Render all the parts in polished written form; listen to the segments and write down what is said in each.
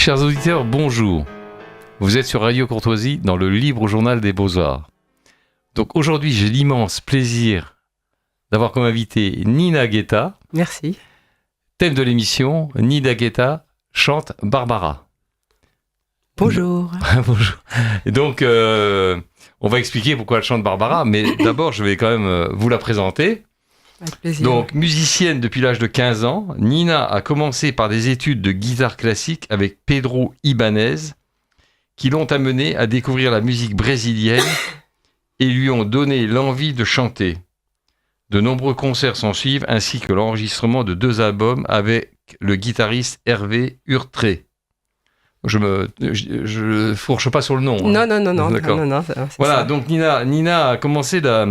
Chers auditeurs, bonjour. Vous êtes sur Radio Courtoisie dans le Libre Journal des Beaux-Arts. Donc aujourd'hui, j'ai l'immense plaisir d'avoir comme invité Nina Guetta. Merci. Thème de l'émission, Nina Guetta chante Barbara. Bonjour. Bonjour. Et donc, on va expliquer pourquoi elle chante Barbara, mais d'abord, je vais quand même vous la présenter. Avec plaisir. Donc, musicienne depuis l'âge de 15 ans, Nina a commencé par des études de guitare classique avec Pedro Ibanez, qui l'ont amenée à découvrir la musique brésilienne et lui ont donné l'envie de chanter. De nombreux concerts s'en suivent, ainsi que l'enregistrement de 2 albums avec le guitariste Hervé Urtré. Je fourche pas sur le nom. Non, D'accord. non, voilà, ça. donc Nina a commencé la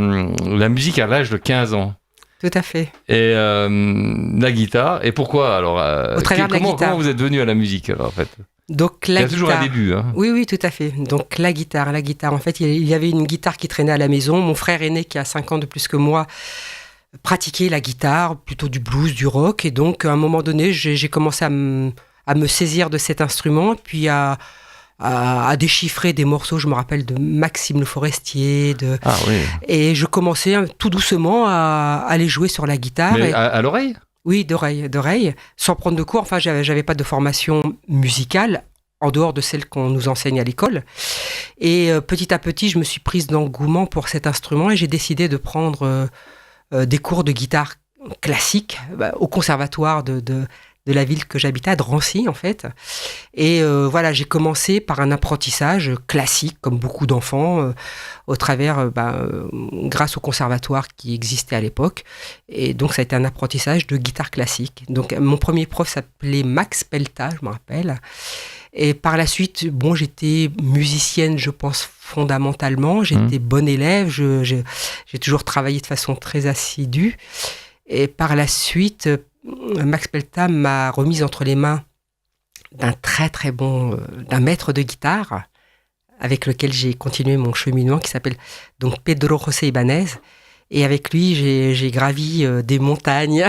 musique à l'âge de 15 ans. Tout à fait. Et la guitare. Et pourquoi alors Au travers de la guitare. Comment vous êtes venu à la musique alors, en fait? Donc, Il y a toujours un début. Hein. Oui, tout à fait. Donc la guitare. En fait, il y avait une guitare qui traînait à la maison. Mon frère aîné, qui a 5 ans de plus que moi, pratiquait la guitare, plutôt du blues, du rock. Et donc, à un moment donné, j'ai commencé à me saisir de cet instrument, puis à déchiffrer des morceaux. Je me rappelle de Maxime Le Forestier. Ah oui. Et je commençais tout doucement à les jouer sur la guitare. Mais à l'oreille? Oui, d'oreille, sans prendre de cours. Enfin, j'avais pas de formation musicale en dehors de celle qu'on nous enseigne à l'école. Et petit à petit, je me suis prise d'engouement pour cet instrument et j'ai décidé de prendre des cours de guitare classique au conservatoire de la ville que j'habitais, à Drancy, en fait. Et voilà, j'ai commencé par un apprentissage classique, comme beaucoup d'enfants, au travers, grâce au conservatoire qui existait à l'époque. Et donc, ça a été un apprentissage de guitare classique. Donc, mon premier prof s'appelait Max Pelta, je me rappelle. Et par la suite, j'étais musicienne, je pense, fondamentalement. J'étais bonne élève. J'ai toujours travaillé de façon très assidue. Et par la suite, Max Pelta m'a remise entre les mains d'un très très bon, d'un maître de guitare avec lequel j'ai continué mon cheminement, qui s'appelle donc Pedro José Ibanez. Et avec lui, j'ai gravi des montagnes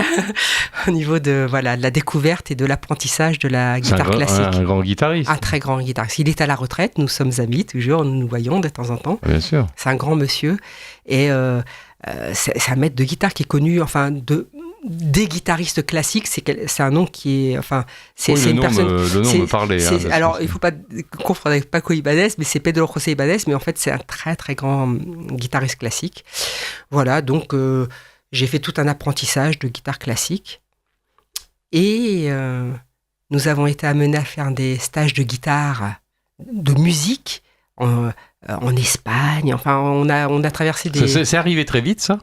au niveau de la découverte et de l'apprentissage de la guitare classique. Un grand guitariste. Un très grand guitariste. Il est à la retraite, nous sommes amis toujours, nous nous voyons de temps en temps. Bien sûr. C'est un grand monsieur. Et c'est un maître de guitare qui est connu, des guitaristes classiques, c'est un nom qui est, c'est une personne. Le nom me parlait. Alors, il ne faut pas confondre avec Paco Ibanez, mais c'est Pedro José Ibanez, mais en fait, c'est un très très grand guitariste classique. Voilà, donc j'ai fait tout un apprentissage de guitare classique et nous avons été amenés à faire des stages de guitare, de musique en Espagne. Enfin, on a traversé des. C'est arrivé très vite, ça?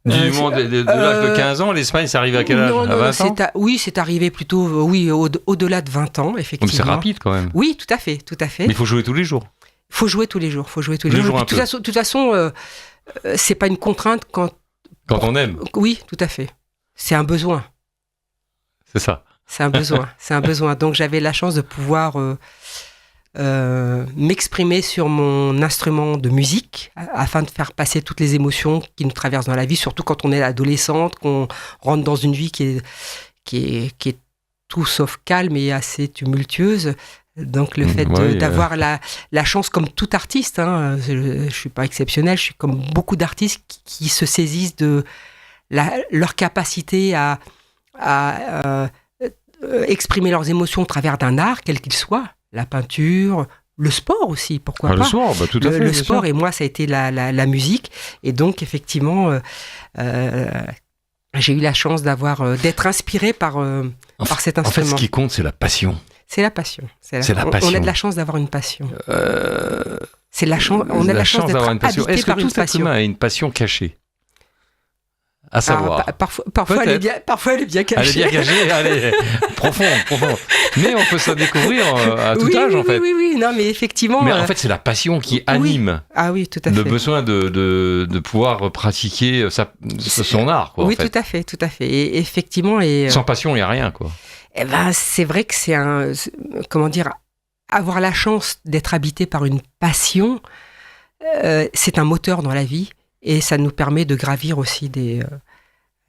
De l'âge de 15 ans, l'Espagne, c'est arrivé à quel âge? À 20 ans? Oui, c'est arrivé plutôt au-delà de 20 ans, effectivement. Donc c'est rapide quand même. Oui, tout à fait. Mais il faut jouer tous les jours. Il faut jouer tous les jours. De toute façon, c'est pas une contrainte quand on aime. Oui, tout à fait. C'est un besoin. C'est ça. C'est un besoin. Donc j'avais la chance de pouvoir m'exprimer sur mon instrument de musique afin de faire passer toutes les émotions qui nous traversent dans la vie, surtout quand on est adolescente, qu'on rentre dans une vie qui est tout sauf calme et assez tumultueuse. Donc le fait d'avoir la chance, comme tout artiste, je ne suis pas exceptionnel, je suis comme beaucoup d'artistes qui se saisissent de leur capacité à exprimer leurs émotions au travers d'un art, quel qu'il soit. La peinture, le sport aussi, pourquoi pas. Le sport, tout à fait. Le sport, et moi, ça a été la musique. Et donc, effectivement, j'ai eu la chance d'être inspiré par cet instrument. En fait, ce qui compte, c'est la passion. C'est la passion. passion. On a de la chance d'avoir une passion. C'est la chance. On a de la chance d'être habité par une passion. Est-ce que tout être humain a une passion cachée? À savoir. Parfois elle est bien cachée. Elle est bien cachée, allez, profond. Mais on peut se découvrir à tout âge, en fait. Oui, non, mais effectivement. Mais en fait, c'est la passion qui anime. Ah oui, tout à fait. Le besoin de pouvoir pratiquer son art, quoi. Oui, en fait. tout à fait. Et effectivement. Sans passion, il n'y a rien, quoi. Eh ben, c'est vrai que avoir la chance d'être habité par une passion, c'est un moteur dans la vie. Et ça nous permet de gravir aussi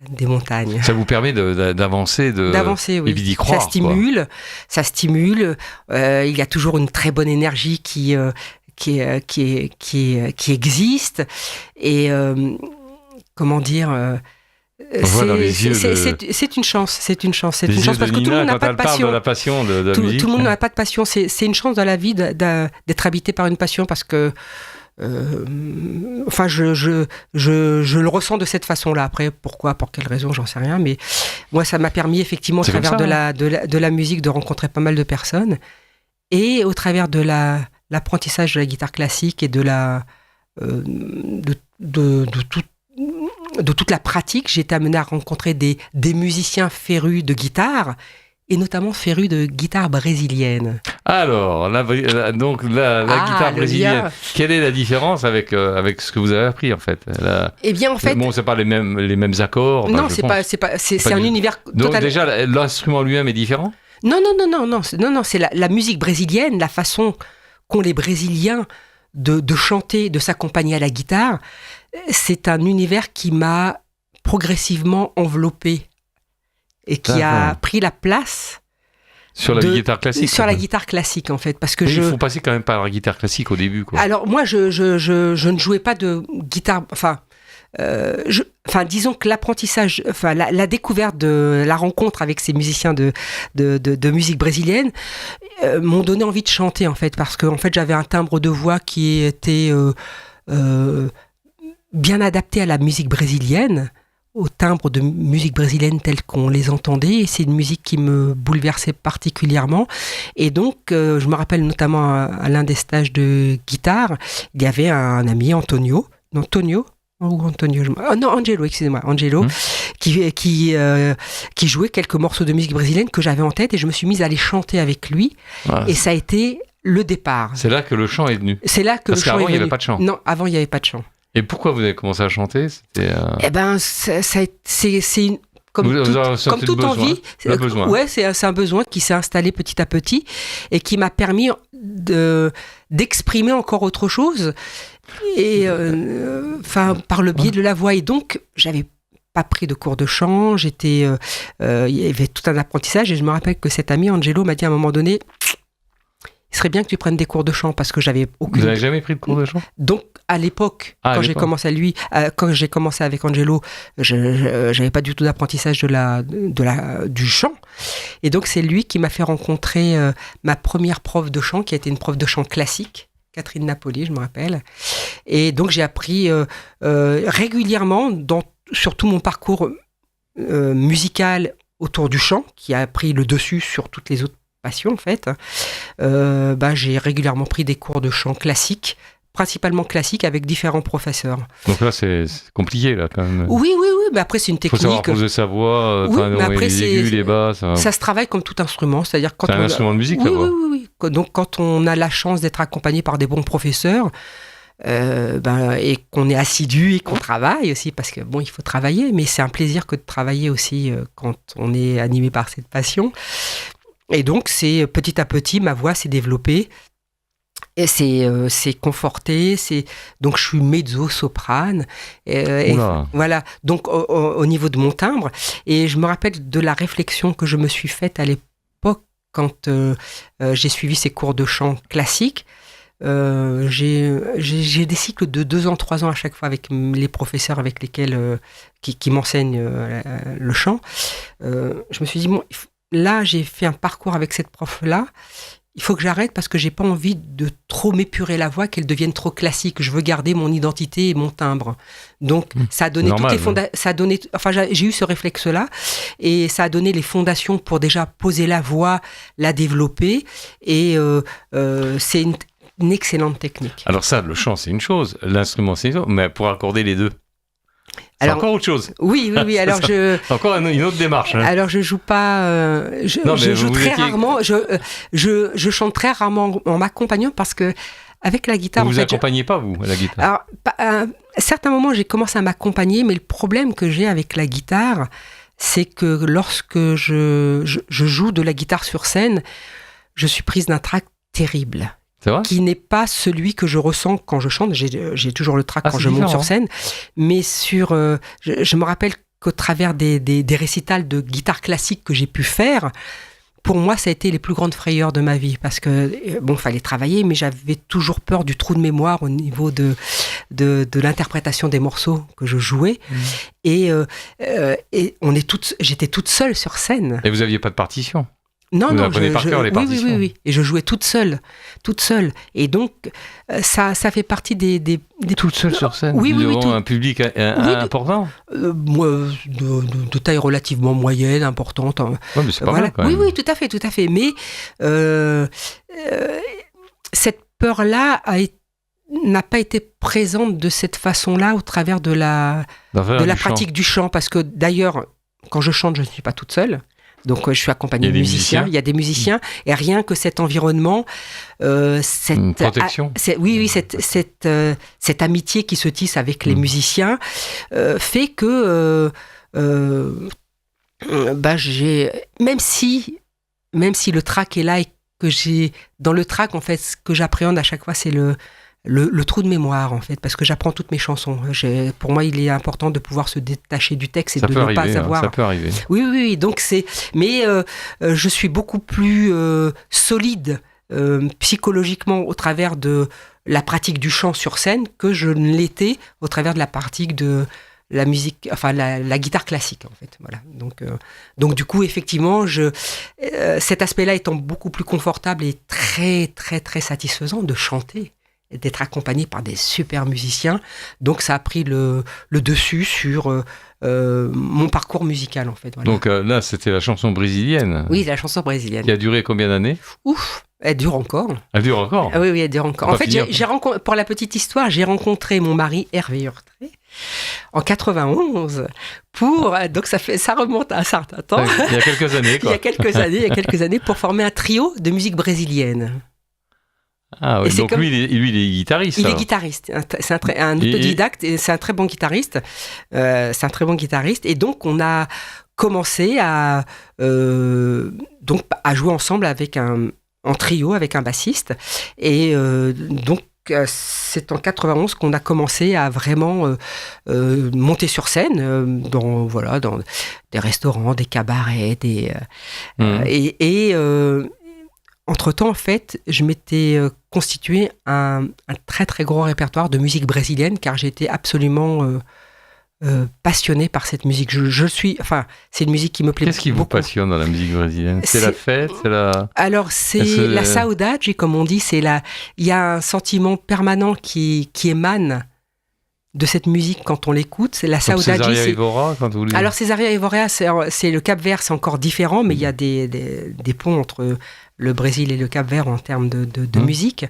des montagnes. Ça vous permet d'avancer, d'avancer, oui. Et puis d'y croire. Ça stimule. Il y a toujours une très bonne énergie qui existe. Et comment dire c'est une chance. C'est une chance parce que tout le monde n'a pas de passion. De la passion de la musique. Tout le monde n'a pas de passion. C'est une chance dans la vie d'être habité par une passion parce que je le ressens de cette façon-là. Après, pourquoi, pour quelle raison, j'en sais rien. Mais moi, ça m'a permis effectivement, au travers de la musique, de rencontrer pas mal de personnes. Et au travers de l'apprentissage de la guitare classique et de toute la pratique, j'ai été amenée à rencontrer des musiciens férus de guitare, et notamment férus de guitare brésilienne. Alors, la guitare brésilienne, quelle est la différence avec ce que vous avez appris en fait? Eh bien, en fait, c'est pas les mêmes accords. Non, c'est un univers. Donc déjà, l'instrument lui-même est différent? Non, c'est la musique brésilienne, la façon qu'ont les Brésiliens de chanter, de s'accompagner à la guitare. C'est un univers qui m'a progressivement enveloppé et qui a pris la place sur la guitare classique. Sur la guitare classique, en fait, parce que il faut passer quand même par la guitare classique au début, quoi. Alors moi, je ne jouais pas de guitare. Disons que l'apprentissage, la découverte de la rencontre avec ces musiciens de musique brésilienne m'ont donné envie de chanter, en fait, parce que en fait j'avais un timbre de voix qui était bien adapté à la musique brésilienne, au timbre de musique brésilienne telle qu'on les entendait, et c'est une musique qui me bouleversait particulièrement. Et donc, je me rappelle notamment à l'un des stages de guitare, il y avait un ami, Angelo, qui jouait quelques morceaux de musique brésilienne que j'avais en tête, et je me suis mise à les chanter avec lui, et ça a été le départ. C'est là que le chant est venu. Parce qu'avant, il n'y avait pas de chant. Non, avant, il n'y avait pas de chant. Et pourquoi vous avez commencé à chanter? Eh ben, c'est comme toute envie. Ouais, c'est un besoin qui s'est installé petit à petit et qui m'a permis d'exprimer encore autre chose. Et par le biais de la voix. Et donc, j'avais pas pris de cours de chant. Il y avait tout un apprentissage. Et je me rappelle que cet ami Angelo m'a dit à un moment donné, il serait bien que tu prennes des cours de chant, parce que j'avais aucune... Vous n'avez jamais pris de cours de chant? Donc, à l'époque, quand j'ai commencé avec Angelo, je n'avais pas du tout d'apprentissage du chant. Et donc, c'est lui qui m'a fait rencontrer ma première prof de chant, qui a été une prof de chant classique, Catherine Napoli, je me rappelle. Et donc, j'ai appris régulièrement, sur tout mon parcours musical autour du chant, qui a pris le dessus sur toutes les autres passion, en fait. J'ai régulièrement pris des cours de chant classique, principalement classique, avec différents professeurs. Donc là, c'est compliqué, là, quand même. Oui, mais après, c'est une technique. Il faut savoir poser sa voix, mais après, les aigus, les bas. Ça se travaille comme tout instrument, c'est-à-dire quand c'est un instrument de musique, la voix. Oui. Donc, quand on a la chance d'être accompagné par des bons professeurs, et qu'on est assidu et qu'on travaille aussi, parce que il faut travailler, mais c'est un plaisir que de travailler aussi quand on est animé par cette passion. Et donc, c'est petit à petit, ma voix s'est développée, et c'est conforté. Donc, je suis mezzo-soprane. Et voilà, donc au niveau de mon timbre. Et je me rappelle de la réflexion que je me suis faite à l'époque quand j'ai suivi ces cours de chant classique. J'ai des cycles de 2 ans, 3 ans à chaque fois avec les professeurs avec lesquels qui m'enseignent le chant. Je me suis dit, là, j'ai fait un parcours avec cette prof-là. Il faut que j'arrête parce que j'ai pas envie de trop m'épurer la voix, qu'elle devienne trop classique. Je veux garder mon identité et mon timbre. Donc, ça a donné toutes les fondations. J'ai eu ce réflexe-là et ça a donné les fondations pour déjà poser la voix, la développer. Et c'est une excellente technique. Alors ça, le chant, c'est une chose. L'instrument, c'est une chose. Mais pour accorder les deux, c'est encore autre chose. Oui. Alors c'est encore une autre démarche. Hein. Alors je joue pas. Je joue très rarement. Je chante très rarement en m'accompagnant parce que avec la guitare. Vous accompagnez pas vous à la guitare? Alors à certains moments j'ai commencé à m'accompagner, mais le problème que j'ai avec la guitare, c'est que lorsque je joue de la guitare sur scène, je suis prise d'un trac terrible. C'est vrai? Qui n'est pas celui que je ressens quand je chante. J'ai toujours le trac quand je monte sur scène. Mais je me rappelle qu'au travers des récitals de guitare classique que j'ai pu faire, pour moi, ça a été les plus grandes frayeurs de ma vie. Parce que, bon, il fallait travailler, mais j'avais toujours peur du trou de mémoire au niveau de l'interprétation des morceaux que je jouais. Et j'étais toute seule sur scène. Et vous n'aviez pas de partition? Non, vous apprenez par cœur les partitions. Oui. Et je jouais toute seule. Et donc, ça fait partie des... Toute seule sur scène? Oui, devant un public important? De taille relativement moyenne, importante. Oui, mais c'est pas mal quand même. Oui, tout à fait. Mais cette peur-là n'a pas été présente de cette façon-là au travers de la pratique du chant. Parce que d'ailleurs, quand je chante, je ne suis pas toute seule. Donc, je suis accompagnée de musiciens. Il y a des musiciens. Et rien que cet environnement, cette protection. Cette amitié qui se tisse avec les musiciens fait que même si le trac est là et que j'ai dans le trac, en fait, ce que j'appréhende à chaque fois, c'est le trou de mémoire, en fait, parce que j'apprends toutes mes chansons. Pour moi, il est important de pouvoir se détacher du texte et de ne pas avoir... Ça peut arriver. Oui. Donc mais je suis beaucoup plus solide psychologiquement au travers de la pratique du chant sur scène que je ne l'étais au travers de la pratique de la musique, enfin la guitare classique, en fait. Voilà. Donc du coup, effectivement, cet aspect-là étant beaucoup plus confortable et très très très satisfaisant de chanter, d'être accompagné par des super musiciens. Donc ça a pris le dessus sur mon parcours musical, en fait. Voilà. Donc là, c'était la chanson brésilienne. Oui, la chanson brésilienne. Qui a duré combien d'années? Ouf, elle dure encore. Elle dure encore? Ah oui, elle dure encore. En fait, pour la petite histoire, j'ai rencontré mon mari Hervé Hurtré en 91 donc ça remonte à un certain temps. Il y a quelques années, quoi. Il y a quelques années pour former un trio de musique brésilienne. Ah oui, donc lui, il est guitariste. Il est guitariste. C'est un autodidacte et c'est un très bon guitariste. Et donc, on a commencé à jouer ensemble en trio avec un bassiste. Et donc, c'est en 91 qu'on a commencé à vraiment monter sur scène dans des restaurants, des cabarets, entre-temps, en fait, je m'étais constitué un très très gros répertoire de musique brésilienne, car j'étais absolument passionné par cette musique. C'est une musique qui me plaît beaucoup. Qu'est-ce qui vous passionne dans la musique brésilienne? C'est la fête, Alors, c'est la saudade, comme on dit. Il y a un sentiment permanent qui émane de cette musique quand on l'écoute. C'est la saudade. Cesaria Évora, quand vous... Alors, Cesaria Évora, c'est le Cap-Vert, c'est encore différent, mais il y a des ponts entre le Brésil et le Cap-Vert en termes de musique.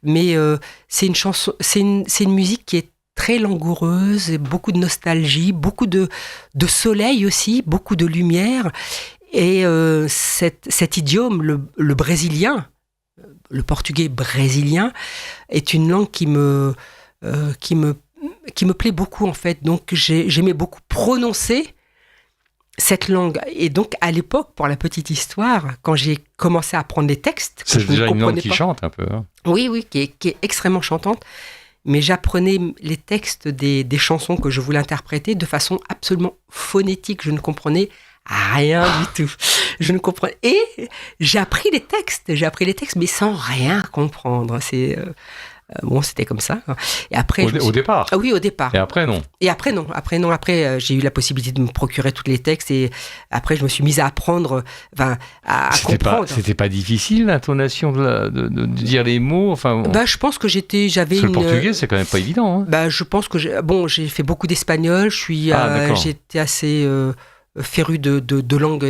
Mais c'est une chanson, c'est une musique qui est très langoureuse, et beaucoup de nostalgie, beaucoup de soleil aussi, beaucoup de lumière. Et cet idiome, le brésilien, le portugais brésilien, est une langue qui me plaît beaucoup, en fait. Donc j'aimais beaucoup prononcer cette langue. Et donc, à l'époque, pour la petite histoire, quand j'ai commencé à apprendre des textes... C'est déjà une langue qui chante un peu. Hein. Oui, qui est extrêmement chantante. Mais j'apprenais les textes des chansons que je voulais interpréter de façon absolument phonétique. Je ne comprenais rien du tout. Je ne comprenais... Et j'ai appris les textes, mais sans rien comprendre. C'était comme ça. Et après, au départ. Ah oui, au départ. Et après, non. Après, j'ai eu la possibilité de me procurer tous les textes et après, je me suis mise à apprendre, à comprendre. C'était pas difficile, l'intonation de dire les mots, je pense que j'avais le portugais, c'est quand même pas évident. Hein. Je pense que j'ai fait beaucoup d'espagnol. J'étais assez féru de langue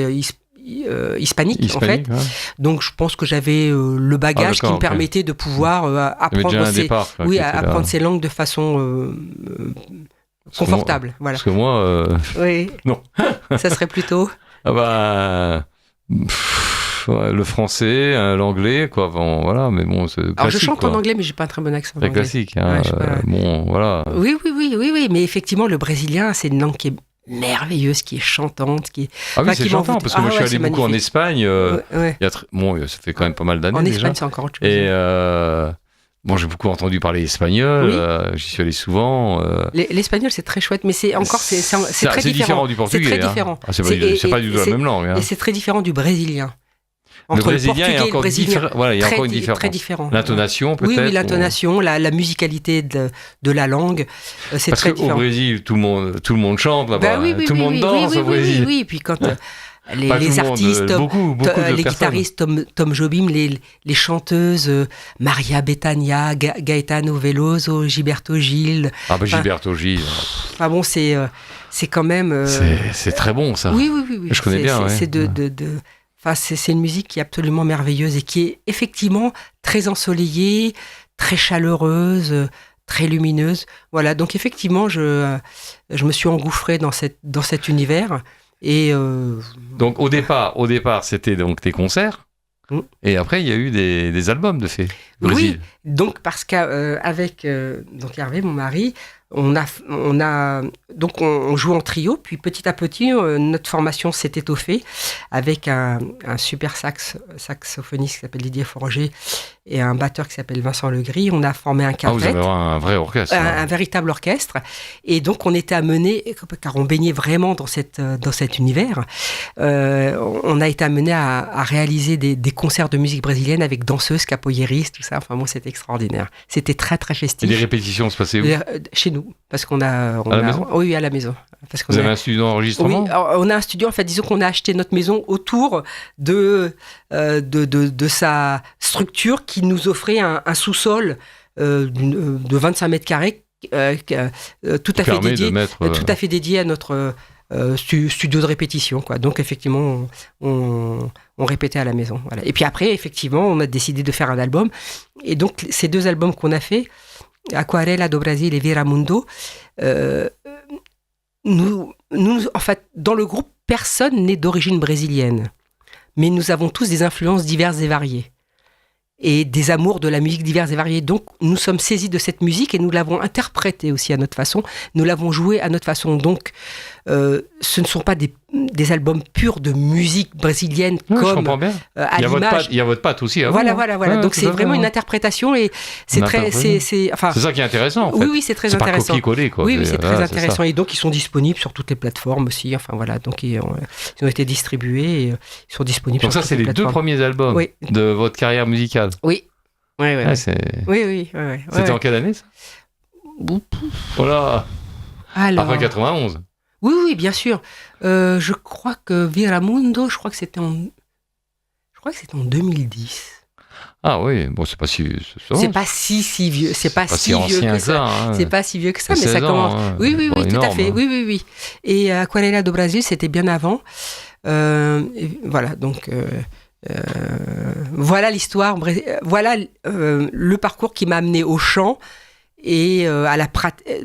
hispanique, en fait. Ouais. Donc, je pense que j'avais le bagage qui me permettait de pouvoir apprendre ces langues de façon confortable. Parce que moi... Oui. Non. Ça serait plutôt... le français, l'anglais, quoi. Voilà, mais bon, c'est classique. Alors, je chante en anglais, mais j'ai pas un très bon accent. C'est classique. Hein, voilà. Oui. Mais effectivement, le brésilien, c'est une langue qui est merveilleuse, qui est chantante, c'est chantant, parce que moi je suis allé beaucoup en Espagne. Ça fait quand même pas mal d'années. En déjà. Espagne, c'est encore autre chose. Bon, j'ai beaucoup entendu parler espagnol, Oui. j'y suis allé souvent. L'espagnol, c'est très chouette, mais c'est encore c'est très C'est différent différent. du portugais. C'est très différent. C'est pas du tout la même langue. Et c'est très différent du brésilien. Le brésilien est encore différent. Voilà, il y a encore une différence. Très différent. L'intonation, peut-être. Oui, l'intonation, la musicalité de la langue, c'est Parce très qu'au différent. Brésil, tout le monde chante là-bas. Oui, Tout le monde danse au Brésil. Oui, puis quand les monde, artistes, beaucoup de les personnes. guitaristes, Tom Jobim, les chanteuses, Maria Bethânia, Gaetano Veloso, Gilberto Gil. Ah bah Gilberto Gil. Enfin bon, c'est quand même. C'est très bon ça. Oui. Je connais bien. Ouais. C'est une musique qui est absolument merveilleuse et qui est effectivement très ensoleillée, très chaleureuse, très lumineuse. Voilà, donc effectivement, je me suis engouffrée dans cet univers. Et donc au départ, c'était donc tes concerts. Et après, il y a eu des albums de fait. Brésil. Oui, donc parce qu'avec donc Hervé, mon mari, on joue en trio, puis petit à petit, notre formation s'est étoffée avec un super saxophoniste qui s'appelle Didier Forger et un batteur qui s'appelle Vincent Legris. On a formé un quintet. Vous avez un vrai orchestre. Un véritable orchestre. Et donc, on était amené, car on baignait vraiment dans cet univers, on a été amené à réaliser des concerts de musique brésilienne avec danseuses, capoeiristes, tout ça. Enfin bon, c'était extraordinaire. C'était très, très festif. Et les répétitions se passaient où? Chez nous, parce qu'on a... À la maison? Oui, à la maison. Vous avez un studio d'enregistrement? Oui, on a un studio, en fait, disons qu'on a acheté notre maison autour de sa structure qui nous offrait un sous-sol de 25 mètres carrés tout à fait dédié à notre studio de répétition, quoi. Donc effectivement on répétait à la maison, voilà. Et puis après effectivement on a décidé de faire un album, et donc ces deux albums qu'on a fait, Aquarela do Brasil et Viramundo, nous en fait dans le groupe personne n'est d'origine brésilienne, mais nous avons tous des influences diverses et variées et des amours de la musique diverses et variées. Donc, nous sommes saisis de cette musique et nous l'avons interprétée aussi à notre façon. Nous l'avons jouée à notre façon. Donc, ce ne sont pas des albums purs de musique brésilienne comme je comprends bien. À l'image. Il y a votre patte aussi. Voilà. Donc, c'est vraiment une interprétation et c'est très... C'est ça qui est intéressant, en fait. Oui, c'est très intéressant. C'est pas copier-coller, quoi. Oui, c'est très intéressant. Et donc, ils sont disponibles sur toutes les plateformes aussi. Enfin, voilà. Donc, ils ont été distribués et ils sont disponibles donc sur ça, toutes les plateformes. Donc, ça, c'est les deux premiers albums de votre carrière musicale. Oui. Oui. C'était en quelle année, ça? Voilà. Après 91. Oui, bien sûr. Je crois que Viramundo, je crois que c'était en 2010. Ah oui, bon, c'est pas si... C'est pas si vieux. C'est pas si vieux que ça. Hein. C'est pas si vieux que ça, mais ça commence... Hein. Oui, bon, tout énorme, à fait. Hein. Oui. Et Aquarela do Brasil, c'était bien avant. Voilà, donc... voilà l'histoire, voilà le parcours qui m'a amené au chant et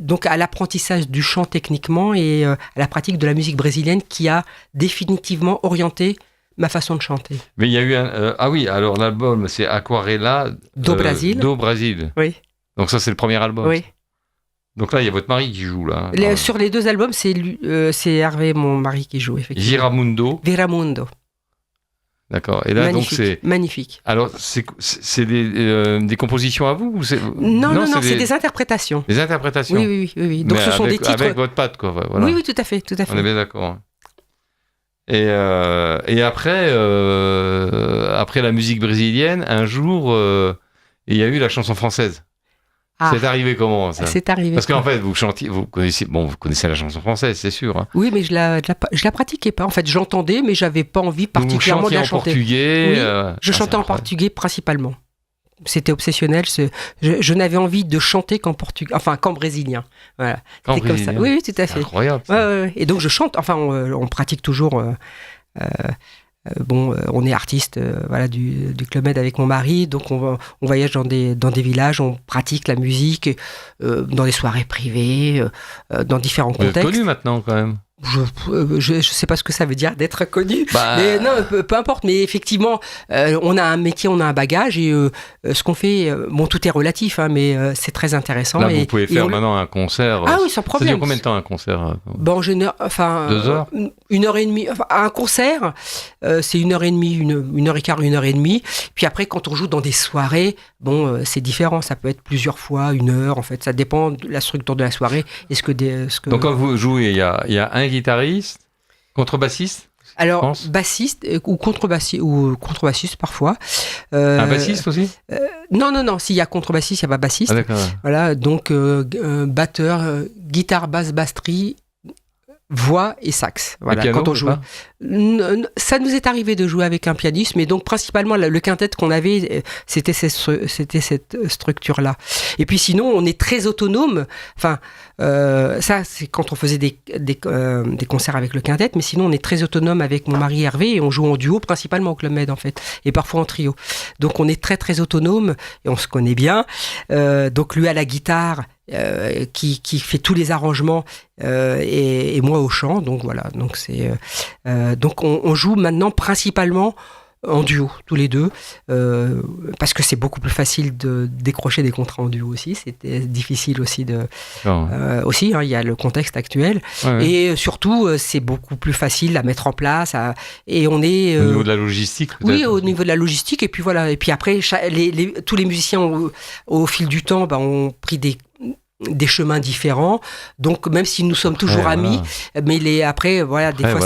donc à l'apprentissage du chant techniquement et à la pratique de la musique brésilienne qui a définitivement orienté ma façon de chanter. Mais il y a eu alors l'album c'est Aquarela do Brasil. Do Brasil. Oui. Donc ça c'est le premier album. Oui. Donc là il y a votre mari qui joue là. Sur les deux albums c'est Hervé, mon mari, qui joue effectivement. Viramundo. D'accord. Et là, magnifique, donc c'est magnifique. Alors, c'est des compositions à vous ou Non, c'est des interprétations. Des interprétations. Oui. Donc, ce sont des titres avec votre patte, quoi. Voilà. Oui, tout à fait. On est bien d'accord. Et après, après la musique brésilienne, un jour, il y a eu la chanson française. C'est arrivé comment, ça? C'est arrivé. Parce qu'en fait, vous connaissez la chanson française, c'est sûr. Hein. Oui, mais je la pratiquais pas. En fait, j'entendais, mais j'avais pas envie particulièrement de la chanter. En portugais. Oui, je chantais en portugais principalement. C'était obsessionnel. Je n'avais envie de chanter qu'en portugais, enfin qu'en brésilien. Voilà. C'était comme ça. Oui, tout à fait. Incroyable. Ouais. Et donc je chante. Enfin, on pratique toujours. On est artiste du Club Med avec mon mari, donc on voyage dans des villages, on pratique la musique dans des soirées privées, dans différents contextes. Vous êtes connu maintenant quand même. Je sais pas ce que ça veut dire d'être connu, mais non, peu importe. Mais effectivement, on a un métier, on a un bagage et ce qu'on fait, bon, tout est relatif, hein, mais c'est très intéressant. Là, vous pouvez faire maintenant un concert. Ah oui, sans problème. Ça dure combien de temps un concert? Bon, 2 heures. 1h30. Enfin, un concert, c'est 1h30, 1h15, 1h30. Puis après, quand on joue dans des soirées, bon, c'est différent. Ça peut être plusieurs fois, 1 heure. En fait, ça dépend de la structure de la soirée. Donc quand vous jouez, il y a un guitariste, contrebassiste. Alors, bassiste ou contrebassiste parfois. Un bassiste aussi? Non. S'il y a contrebassiste, il n'y a pas bassiste. Ah, d'accord. Voilà, donc batteur, guitare, basse, batterie, voix et sax. Voilà, piano, quand on joue. Ça nous est arrivé de jouer avec un pianiste, mais donc principalement le quintet qu'on avait, c'était cette structure-là. Et puis sinon, on est très autonome. Enfin, ça, c'est quand on faisait des concerts avec le quintet, mais sinon, on est très autonome avec mon mari Hervé et on joue en duo, principalement au Club Med en fait, et parfois en trio. Donc on est très très autonome et on se connaît bien. Donc lui à la guitare. Qui fait tous les arrangements et moi au chant, donc voilà, donc c'est donc on joue maintenant principalement en duo tous les deux parce que c'est beaucoup plus facile de décrocher des contrats en duo aussi. C'était difficile aussi aussi, hein, il y a le contexte actuel et surtout c'est beaucoup plus facile à mettre en place et on est au niveau de la logistique peut-être. Oui, au niveau de la logistique et puis voilà, et puis après tous les musiciens au fil du temps ont pris des chemins différents, donc même si nous sommes toujours amis, mais après voilà, des fois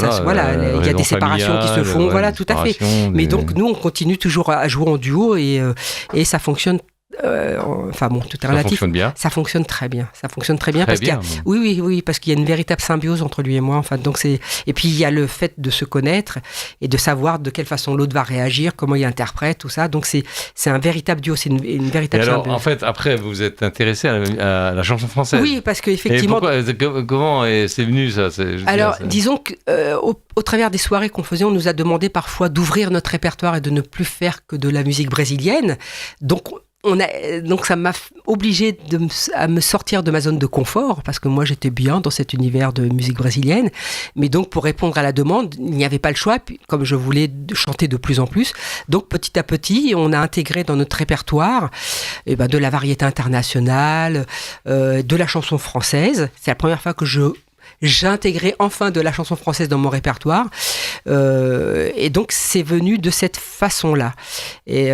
il y a des séparations qui se font, voilà, tout à fait. Mais donc nous on continue toujours à jouer en duo et ça fonctionne. Enfin bon, tout est relatif. Ça fonctionne bien. Ça fonctionne très bien. Ça fonctionne très bien parce qu'il y a, oui, parce qu'il y a une véritable symbiose entre lui et moi. Enfin, donc et puis il y a le fait de se connaître et de savoir de quelle façon l'autre va réagir, comment il interprète, tout ça. Donc c'est un véritable duo, c'est une véritable. Et alors, symbiose. en fait, après, vous êtes intéressé à la chanson française. Oui, parce que effectivement. Comment c'est venu ça? Alors, disons que au travers des soirées qu'on faisait, on nous a demandé parfois d'ouvrir notre répertoire et de ne plus faire que de la musique brésilienne. Donc ça m'a obligé à me sortir de ma zone de confort parce que moi j'étais bien dans cet univers de musique brésilienne, mais donc pour répondre à la demande il n'y avait pas le choix, puis, comme je voulais chanter de plus en plus, donc petit à petit on a intégré dans notre répertoire de la variété internationale, de la chanson française. C'est la première fois que j'ai intégré enfin de la chanson française dans mon répertoire et donc c'est venu de cette façon-là et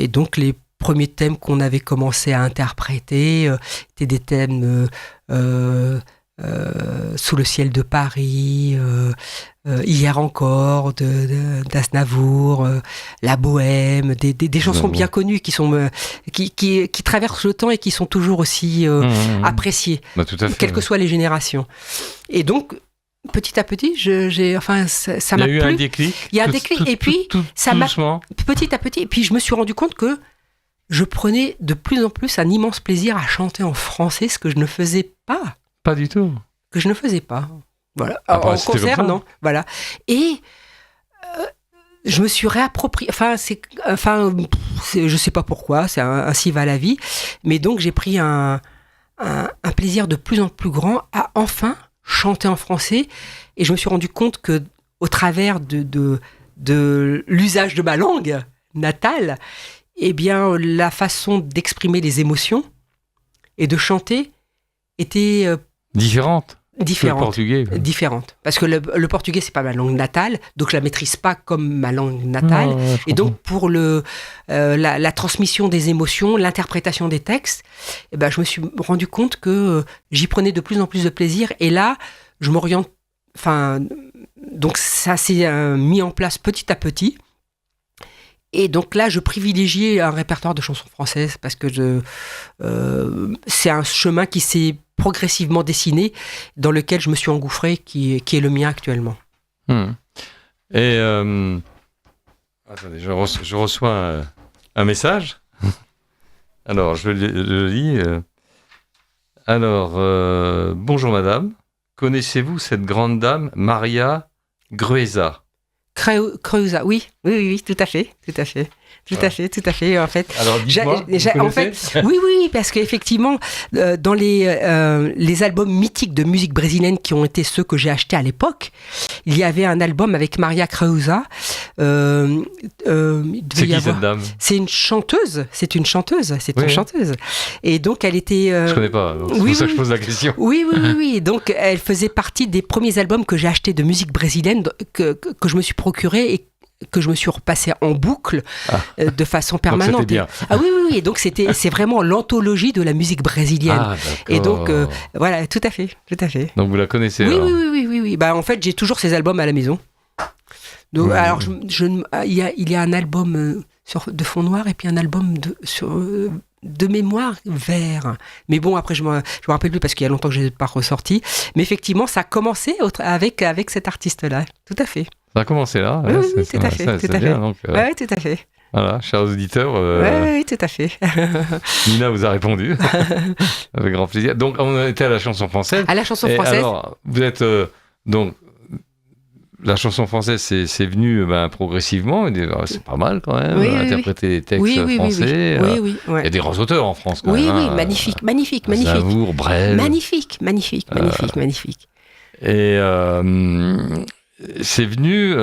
donc les premiers thèmes qu'on avait commencé à interpréter étaient des thèmes Sous le ciel de Paris, Hier encore d'Aznavour, La Bohème, des chansons bien connues qui traversent le temps et qui sont toujours aussi appréciées, tout à fait, quelles que soient les générations. Et donc petit à petit, ça m'a plu. Il y a eu un déclic. Il y a un déclic et puis ça m'a petit à petit. Et puis je me suis rendu compte que je prenais de plus en plus un immense plaisir à chanter en français, ce que je ne faisais pas. Pas du tout. Que je ne faisais pas. Voilà. En concert, non. Voilà. Et je me suis réapproprié. Je sais pas pourquoi. C'est ainsi va la vie. Mais donc j'ai pris un plaisir de plus en plus grand à enfin chanter en français. Et je me suis rendu compte que au travers de l'usage de ma langue natale, eh bien, la façon d'exprimer les émotions et de chanter était différente. Le portugais. Différente. Parce que le portugais, c'est pas ma langue natale, donc je la maîtrise pas comme ma langue natale. Non, et donc, pour la transmission des émotions, l'interprétation des textes, je me suis rendu compte que j'y prenais de plus en plus de plaisir. Et là, je m'oriente. Donc, ça s'est mis en place petit à petit. Et donc là, je privilégiais un répertoire de chansons françaises parce que c'est un chemin qui s'est progressivement dessiné, dans lequel je me suis engouffré, qui est le mien actuellement. Et attendez, je reçois un message. Alors, je le lis. Bonjour madame, connaissez-vous cette grande dame, Maria Grueza? Creusa, oui, tout à fait. Tout à fait. En fait, alors, dites-moi, oui, parce qu'effectivement, dans les albums mythiques de musique brésilienne qui ont été ceux que j'ai achetés à l'époque, il y avait un album avec Maria Creusa. C'est qui cette dame ? C'est une chanteuse. Une chanteuse. Et donc, elle était. Je connais pas. C'est pour ça que je pose la question. Oui. Donc, elle faisait partie des premiers albums que j'ai achetés de musique brésilienne que je me suis procuré et que je me suis repassé en boucle de façon permanente. Donc c'était bien. Oui. Et donc c'est vraiment l'anthologie de la musique brésilienne. Ah, et donc voilà, tout à fait. Donc vous la connaissez. Oui. Bah en fait, j'ai toujours ces albums à la maison. Donc alors il y a un album de fond noir et puis un album de mémoire vert. Mais bon, après, je me rappelle plus parce qu'il y a longtemps que je n'ai pas ressorti. Mais effectivement, ça a commencé avec cet artiste-là. Tout à fait. Ça a commencé là. Oui, tout à fait. Oui, tout à fait. Voilà, chers auditeurs. Oui, tout à fait. Nina vous a répondu. Avec grand plaisir. Donc, on était à la chanson française. À la chanson française. Alors, vous êtes... donc, la chanson française, c'est venu progressivement. C'est pas mal quand même. Interpréter des textes français. Oui. Il y a des grands auteurs en France quand même. Oui, magnifique. Aznavour, Brel. Magnifique. Et c'est venu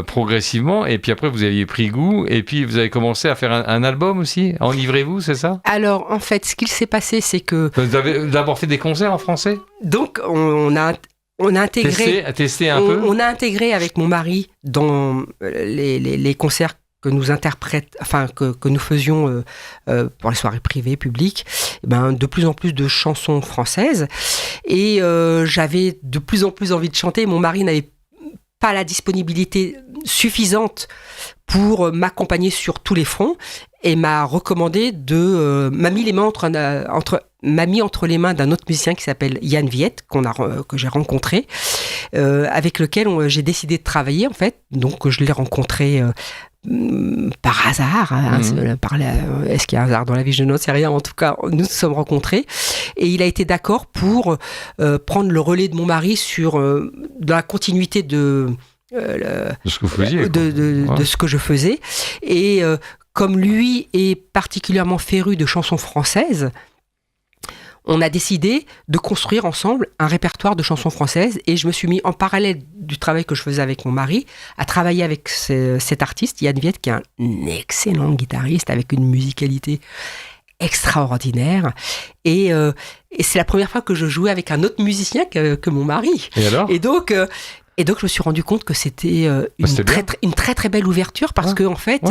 progressivement. Et puis après, vous aviez pris goût. Et puis, vous avez commencé à faire un album aussi. Enivrez-vous, c'est ça ? Alors, en fait, ce qu'il s'est passé, c'est que... Vous avez d'abord fait des concerts en français ? Donc, on a intégré... Testé un peu ? On a intégré avec mon mari dans les concerts que nous faisions pour les soirées privées, publiques, de plus en plus de chansons françaises. Et j'avais de plus en plus envie de chanter. Mon mari n'avait pas la disponibilité suffisante pour m'accompagner sur tous les fronts et m'a recommandé m'a mis les mains entre les mains d'un autre musicien qui s'appelle Yann Viette, que j'ai rencontré, avec lequel j'ai décidé de travailler en fait. Donc je l'ai rencontré par hasard, est-ce qu'il y a un hasard dans la vie, je n'en sais rien, en tout cas nous nous sommes rencontrés et il a été d'accord pour prendre le relais de mon mari dans la continuité de ce que vous faisiez, de ce que je faisais et comme lui est particulièrement féru de chansons françaises, on a décidé de construire ensemble un répertoire de chansons françaises et je me suis mis en parallèle du travail que je faisais avec mon mari à travailler avec cet artiste, Yann Viette, qui est un excellent guitariste avec une musicalité extraordinaire et c'est la première fois que je jouais avec un autre musicien que mon mari. Et alors ? Et donc, je me suis rendu compte que c'était une très très belle ouverture parce que en fait,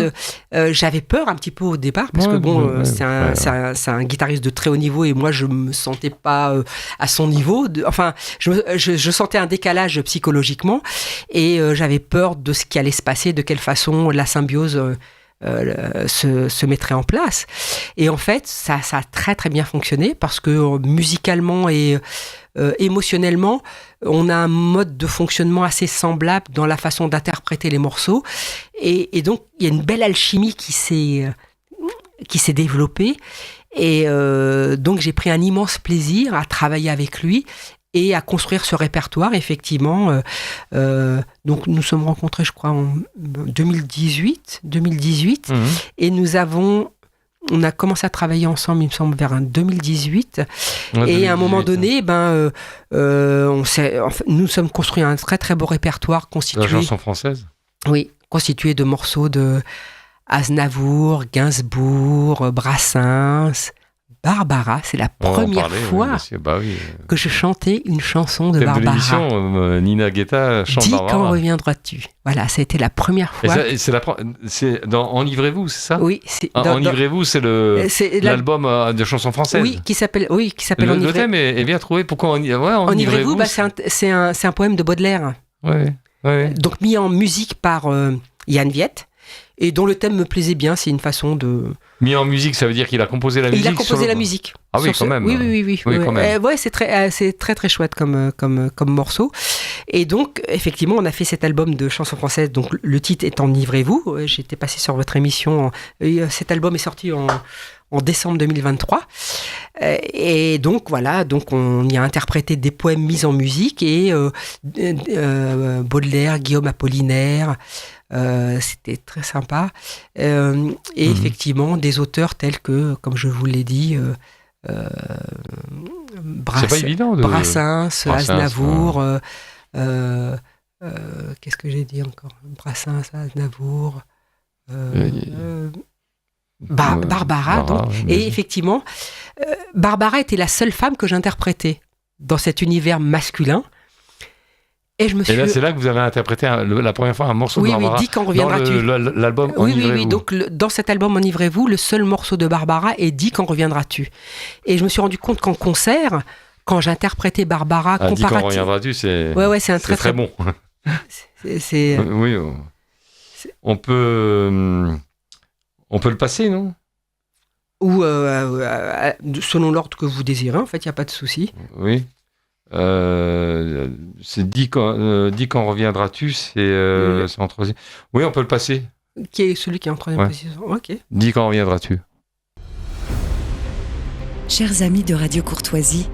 j'avais peur un petit peu au départ parce que c'est un guitariste de très haut niveau et moi je me sentais pas à son niveau. Je sentais un décalage psychologiquement et j'avais peur de ce qui allait se passer, de quelle façon la symbiose se mettrait en place. Et en fait, ça a très très bien fonctionné parce que musicalement et émotionnellement, on a un mode de fonctionnement assez semblable dans la façon d'interpréter les morceaux. Et donc, il y a une belle alchimie qui s'est développée. Et donc, j'ai pris un immense plaisir à travailler avec lui et à construire ce répertoire, effectivement. Donc, nous sommes rencontrés, je crois, en 2018. Et on a commencé à travailler ensemble, il me semble, vers 2018. Et à un moment donné, nous sommes construits un très très beau répertoire constitué... La chanson française ? Oui, constitué de morceaux de Aznavour, Gainsbourg, Brassens, Barbara. C'est la première fois que je chantais une chanson de Barbara. De l'émission, Nina Guetta chante Barbara. Dis quand reviendras-tu ? Voilà, ça a été la première fois. C'est dans Enivrez-vous, c'est ça ? Oui. Enivrez-vous, c'est l'album de chansons françaises. Oui, qui s'appelle Enivrez-vous. Le thème est bien trouvé. Pourquoi Enivrez-vous ? C'est un poème de Baudelaire. Oui. Donc mis en musique par Yann Viette. Et dont le thème me plaisait bien, c'est une façon de... Mis en musique, ça veut dire qu'il a composé la musique ? Il a composé la musique. Ah oui, quand même. Oui. Quand même. C'est très très chouette comme morceau. Et donc, effectivement, on a fait cet album de chansons françaises. Donc, le titre est Enivrez-vous. J'étais passé sur votre émission. Cet album est sorti en décembre 2023. Et donc, voilà. Donc, on y a interprété des poèmes mis en musique et Baudelaire, Guillaume Apollinaire. C'était très sympa. Et effectivement, des auteurs tels que, comme je vous l'ai dit, c'est pas évident Brassens, Aznavour, qu'est-ce que j'ai dit encore? Brassens, Aznavour, Barbara. Donc. Et effectivement, Barbara était la seule femme que j'interprétais dans cet univers masculin. Et là, c'est là que vous avez interprété la première fois un morceau de Barbara. Oui, Dis quand reviendras-tu. Dans l'album Enivrez-vous. Oui. Donc, dans cet album Enivrez-vous, le seul morceau de Barbara est Dis quand reviendras-tu. Et je me suis rendu compte qu'en concert, quand j'interprétais Barbara Dis quand reviendras-tu, c'est c'est un très bon. c'est... Oui, on peut le passer, non? Ou selon l'ordre que vous désirez, en fait, il n'y a pas de souci. Oui. C'est Dis quand reviendras-tu, c'est en troisième. Oui, on peut le passer. Qui est celui qui est en troisième position. Ok. Dis quand reviendras-tu. Chers amis de Radio Courtoisie,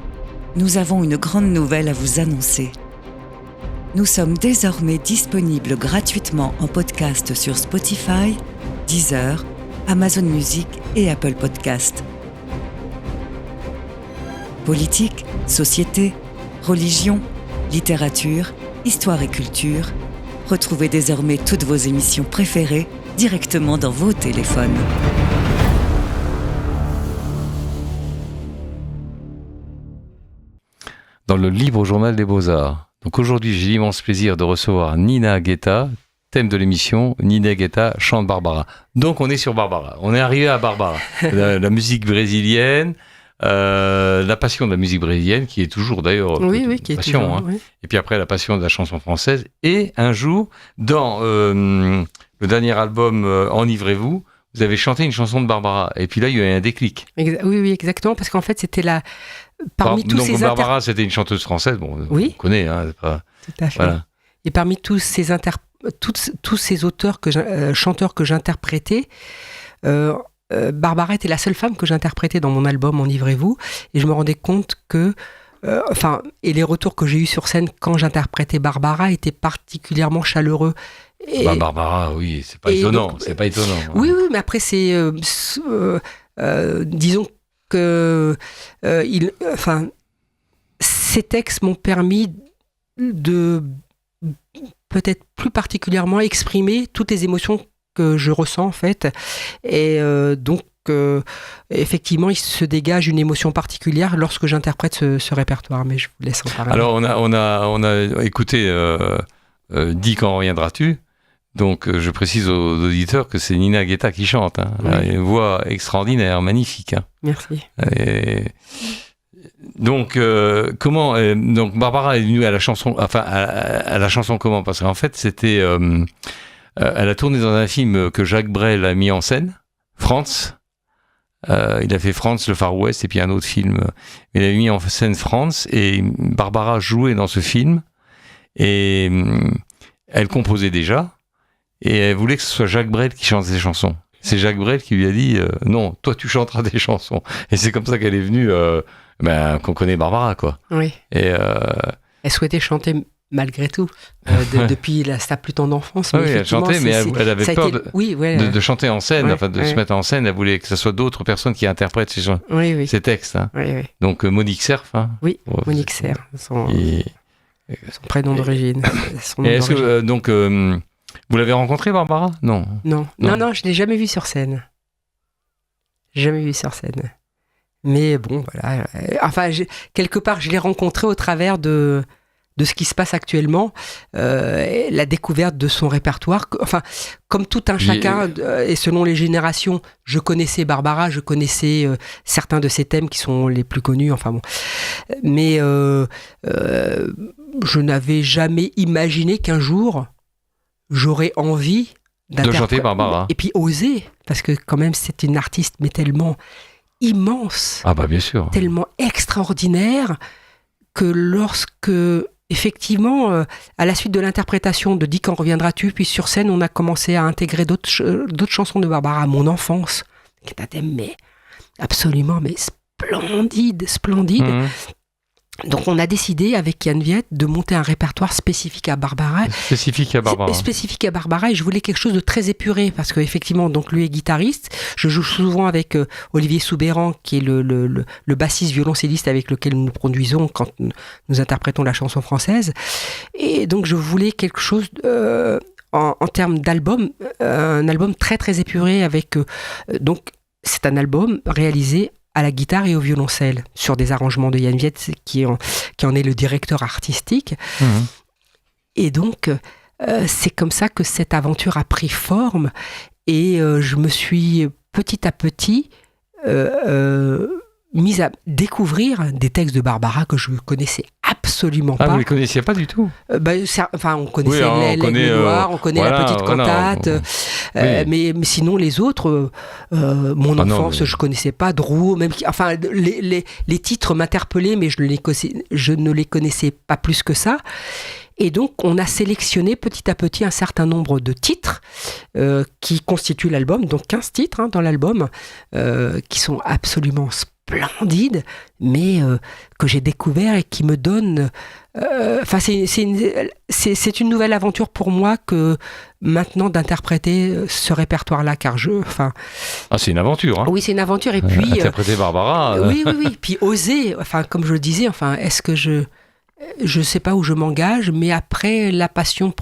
nous avons une grande nouvelle à vous annoncer. Nous sommes désormais disponibles gratuitement en podcast sur Spotify, Deezer, Amazon Music et Apple Podcast. Politique, société, religion, littérature, histoire et culture. Retrouvez désormais toutes vos émissions préférées directement dans vos téléphones. Dans le Libre Journal des Beaux-Arts. Donc aujourd'hui, j'ai l'immense plaisir de recevoir Nina Guetta. Thème de l'émission, Nina Guetta chante Barbara. Donc on est sur Barbara. On est arrivé à Barbara. La musique brésilienne. La passion de la musique brésilienne, qui est toujours d'ailleurs qui est passion, toujours, hein. Et puis après la passion de la chanson française. Et un jour, dans le dernier album Enivrez-vous, vous avez chanté une chanson de Barbara. Et puis là, il y a eu un déclic. Oui, exactement, parce qu'en fait, c'était la parmi tous ces Barbara, c'était une chanteuse française. Bon, on connaît, hein. C'est pas... Tout à fait. Voilà. Et parmi tous ces tous ces auteurs chanteurs que j'interprétais. Barbara était la seule femme que j'interprétais dans mon album Enivrez-vous, et je me rendais compte que et les retours que j'ai eus sur scène quand j'interprétais Barbara étaient particulièrement chaleureux. Et, Barbara, oui, c'est pas étonnant, c'est pas étonnant. Oui, mais après disons que ces textes m'ont permis de peut-être plus particulièrement exprimer toutes les émotions que je ressens en fait, et donc effectivement il se dégage une émotion particulière lorsque j'interprète ce répertoire, mais je vous laisse en parler. Alors on a écouté Dis quand reviendras-tu, donc je précise aux auditeurs que c'est Nina Guetta qui chante, hein. Oui. Une voix extraordinaire, magnifique, hein. Merci. Donc donc Barbara est venue à la chanson, à la chanson comment? Parce qu'en fait c'était elle a tourné dans un film que Jacques Brel a mis en scène, France. Il a fait France, le Far West, et puis un autre film. Il a mis en scène France, et Barbara jouait dans ce film. Et elle composait déjà, et elle voulait que ce soit Jacques Brel qui chante ses chansons. C'est Jacques Brel qui lui a dit non, toi tu chanteras des chansons. Et c'est comme ça qu'elle est venue, qu'on connaît Barbara, quoi. Oui. Et elle souhaitait chanter malgré tout, depuis sa plus tendre enfance. Oui, elle chantait, mais elle avait peur de chanter en scène, de se mettre en scène. Elle voulait que ce soit d'autres personnes qui interprètent ses textes. Hein. Oui. Donc Monique Cerf. Hein. Oui, Monique Cerf, son prénom d'origine. Est-ce que vous l'avez rencontrée, Barbara? Non, je l'ai jamais vue sur scène. Mais bon, voilà. Quelque part, je l'ai rencontrée au travers de ce qui se passe actuellement, la découverte de son répertoire. Comme tout un chacun, et selon les générations, je connaissais Barbara, je connaissais certains de ses thèmes qui sont les plus connus, mais je n'avais jamais imaginé qu'un jour, j'aurais envie de chanter Barbara. Et puis oser, parce que quand même, c'est une artiste, mais tellement immense, bien sûr, tellement extraordinaire, que lorsque effectivement, à la suite de l'interprétation de Dis quand reviendras-tu, puis sur scène, on a commencé à intégrer d'autres chansons de Barbara, mon enfance, qui est un thème mais absolument mais splendide. Mmh. Donc on a décidé avec Yann Viette de monter un répertoire spécifique à Barbara. Spécifique à Barbara, et je voulais quelque chose de très épuré parce qu'effectivement, donc lui est guitariste. Je joue souvent avec Olivier Soubéran qui est le bassiste violoncelliste avec lequel nous produisons quand nous interprétons la chanson française. Et donc je voulais quelque chose en termes d'album, un album très très épuré avec donc c'est un album réalisé à la guitare et au violoncelle, sur des arrangements de Yann Viette, qui en est le directeur artistique. Mmh. Et donc, c'est comme ça que cette aventure a pris forme, et je me suis petit à petit mise à découvrir des textes de Barbara que je ne connaissais absolument pas. Ah, vous ne les connaissiez pas du tout? On connaissait l'Aigle Noir, on connaît la petite cantate, mais sinon les autres, mon enfance, je ne connaissais pas, Drouot, même, les titres m'interpellaient, mais je ne les connaissais pas plus que ça. Et donc, on a sélectionné petit à petit un certain nombre de titres qui constituent l'album, donc 15 titres dans l'album, qui sont absolument splendides, mais que j'ai découvert et qui me donnent... c'est une nouvelle aventure pour moi que maintenant d'interpréter ce répertoire-là, car c'est une aventure, hein. Oui, c'est une aventure, et puis... interpréter Barbara... Oui, puis oser, comme je le disais, est-ce que je ne sais pas où je m'engage, mais après la passion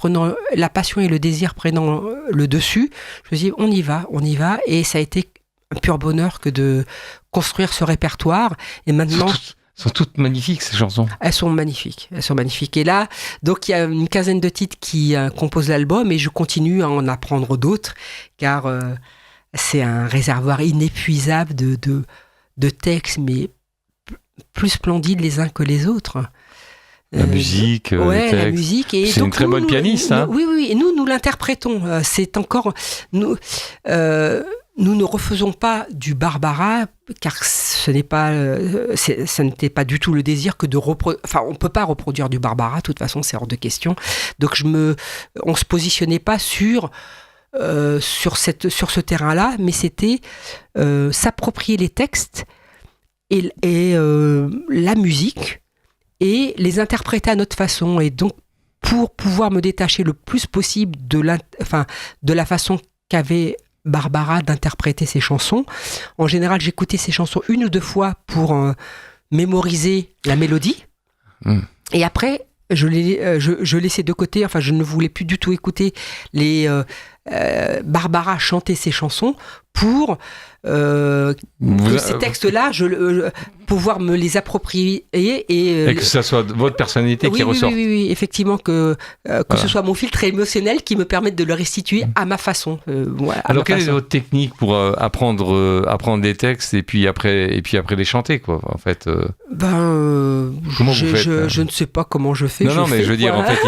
et le désir prenant le dessus, je me dis on y va, et ça a été un pur bonheur que de construire ce répertoire. Et maintenant, sont toutes magnifiques, ces chansons. Elles sont magnifiques. Et là, donc il y a une quinzaine de titres qui composent l'album, et je continue à en apprendre d'autres, car c'est un réservoir inépuisable de textes, mais plus splendides les uns que les autres. La musique, les textes. La musique. Et c'est donc, une très bonne pianiste. Oui, et nous l'interprétons. C'est encore... Nous ne refaisons pas du Barbara, car ce n'était pas du tout le désir que de reproduire... on ne peut pas reproduire du Barbara, de toute façon, c'est hors de question. Donc, on ne se positionnait pas sur ce terrain-là, mais c'était s'approprier les textes et la musique, et les interpréter à notre façon. Et donc, pour pouvoir me détacher le plus possible de la façon qu'avait Barbara d'interpréter ses chansons, en général, j'écoutais ses chansons 1 ou 2 fois pour mémoriser la mélodie. Et après, je laissais de côté, je ne voulais plus du tout écouter Barbara chanter ses chansons pour ces textes-là, pouvoir me les approprier et que ce soit votre personnalité qui ressorte. Oui, effectivement, que ce soit mon filtre émotionnel qui me permette de le restituer à ma façon. Alors, quelle est votre technique pour apprendre des textes et puis après les chanter, quoi, en fait comment vous faites je ne sais pas comment je fais. Mais je veux dire, en fait,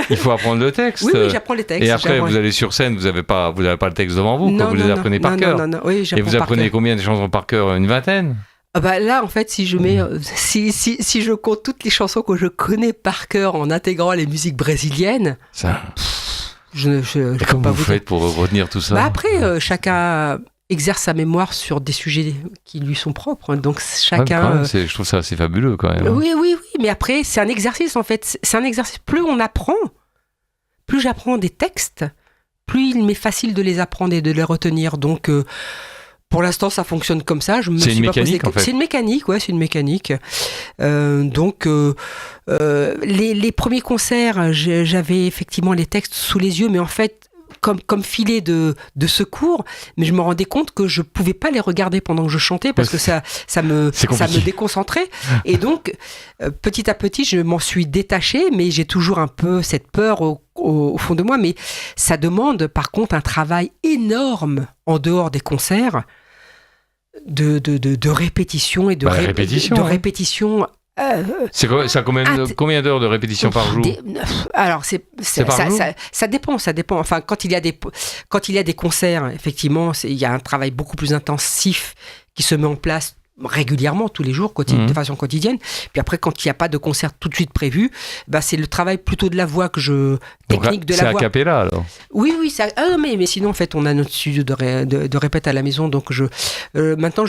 il faut apprendre le texte. Oui, j'apprends les textes. Et après, vous allez sur scène, vous n'avez pas le texte devant vous, vous les apprenez par cœur. Non. Oui, et vous apprenez combien de chansons par cœur? Une vingtaine? Là, en fait, si je compte toutes les chansons que je connais par cœur en intégrant les musiques brésiliennes, comment vous faites pour retenir tout ça? Après, chacun exerce sa mémoire sur des sujets qui lui sont propres. Donc chacun... je trouve ça assez fabuleux quand même. Oui, mais après, c'est un exercice en fait. C'est un exercice. Plus on apprend, plus j'apprends des textes, plus il m'est facile de les apprendre et de les retenir. Donc... pour l'instant, ça fonctionne comme ça. C'est une mécanique, en fait. C'est une mécanique, ouais, c'est une mécanique. Donc, les premiers concerts, j'avais effectivement les textes sous les yeux, mais en fait, comme filet de secours, mais je me rendais compte que je pouvais pas les regarder pendant que je chantais parce que ça me déconcentrait. Et donc, petit à petit, je m'en suis détachée, mais j'ai toujours un peu cette peur au fond de moi. Mais ça demande, par contre, un travail énorme en dehors des concerts de répétition et de répétition. Ça combien d'heures de répétition par jour? Alors ça dépend. Enfin, quand il y a des concerts, effectivement, il y a un travail beaucoup plus intensif qui se met en place régulièrement, tous les jours, de façon quotidienne. Puis après, quand il n'y a pas de concert tout de suite prévu, c'est le travail plutôt de la voix que je... technique de la voix. C'est a cappella, alors? Oui, mais sinon, en fait, on a notre studio de répète à la maison, donc maintenant,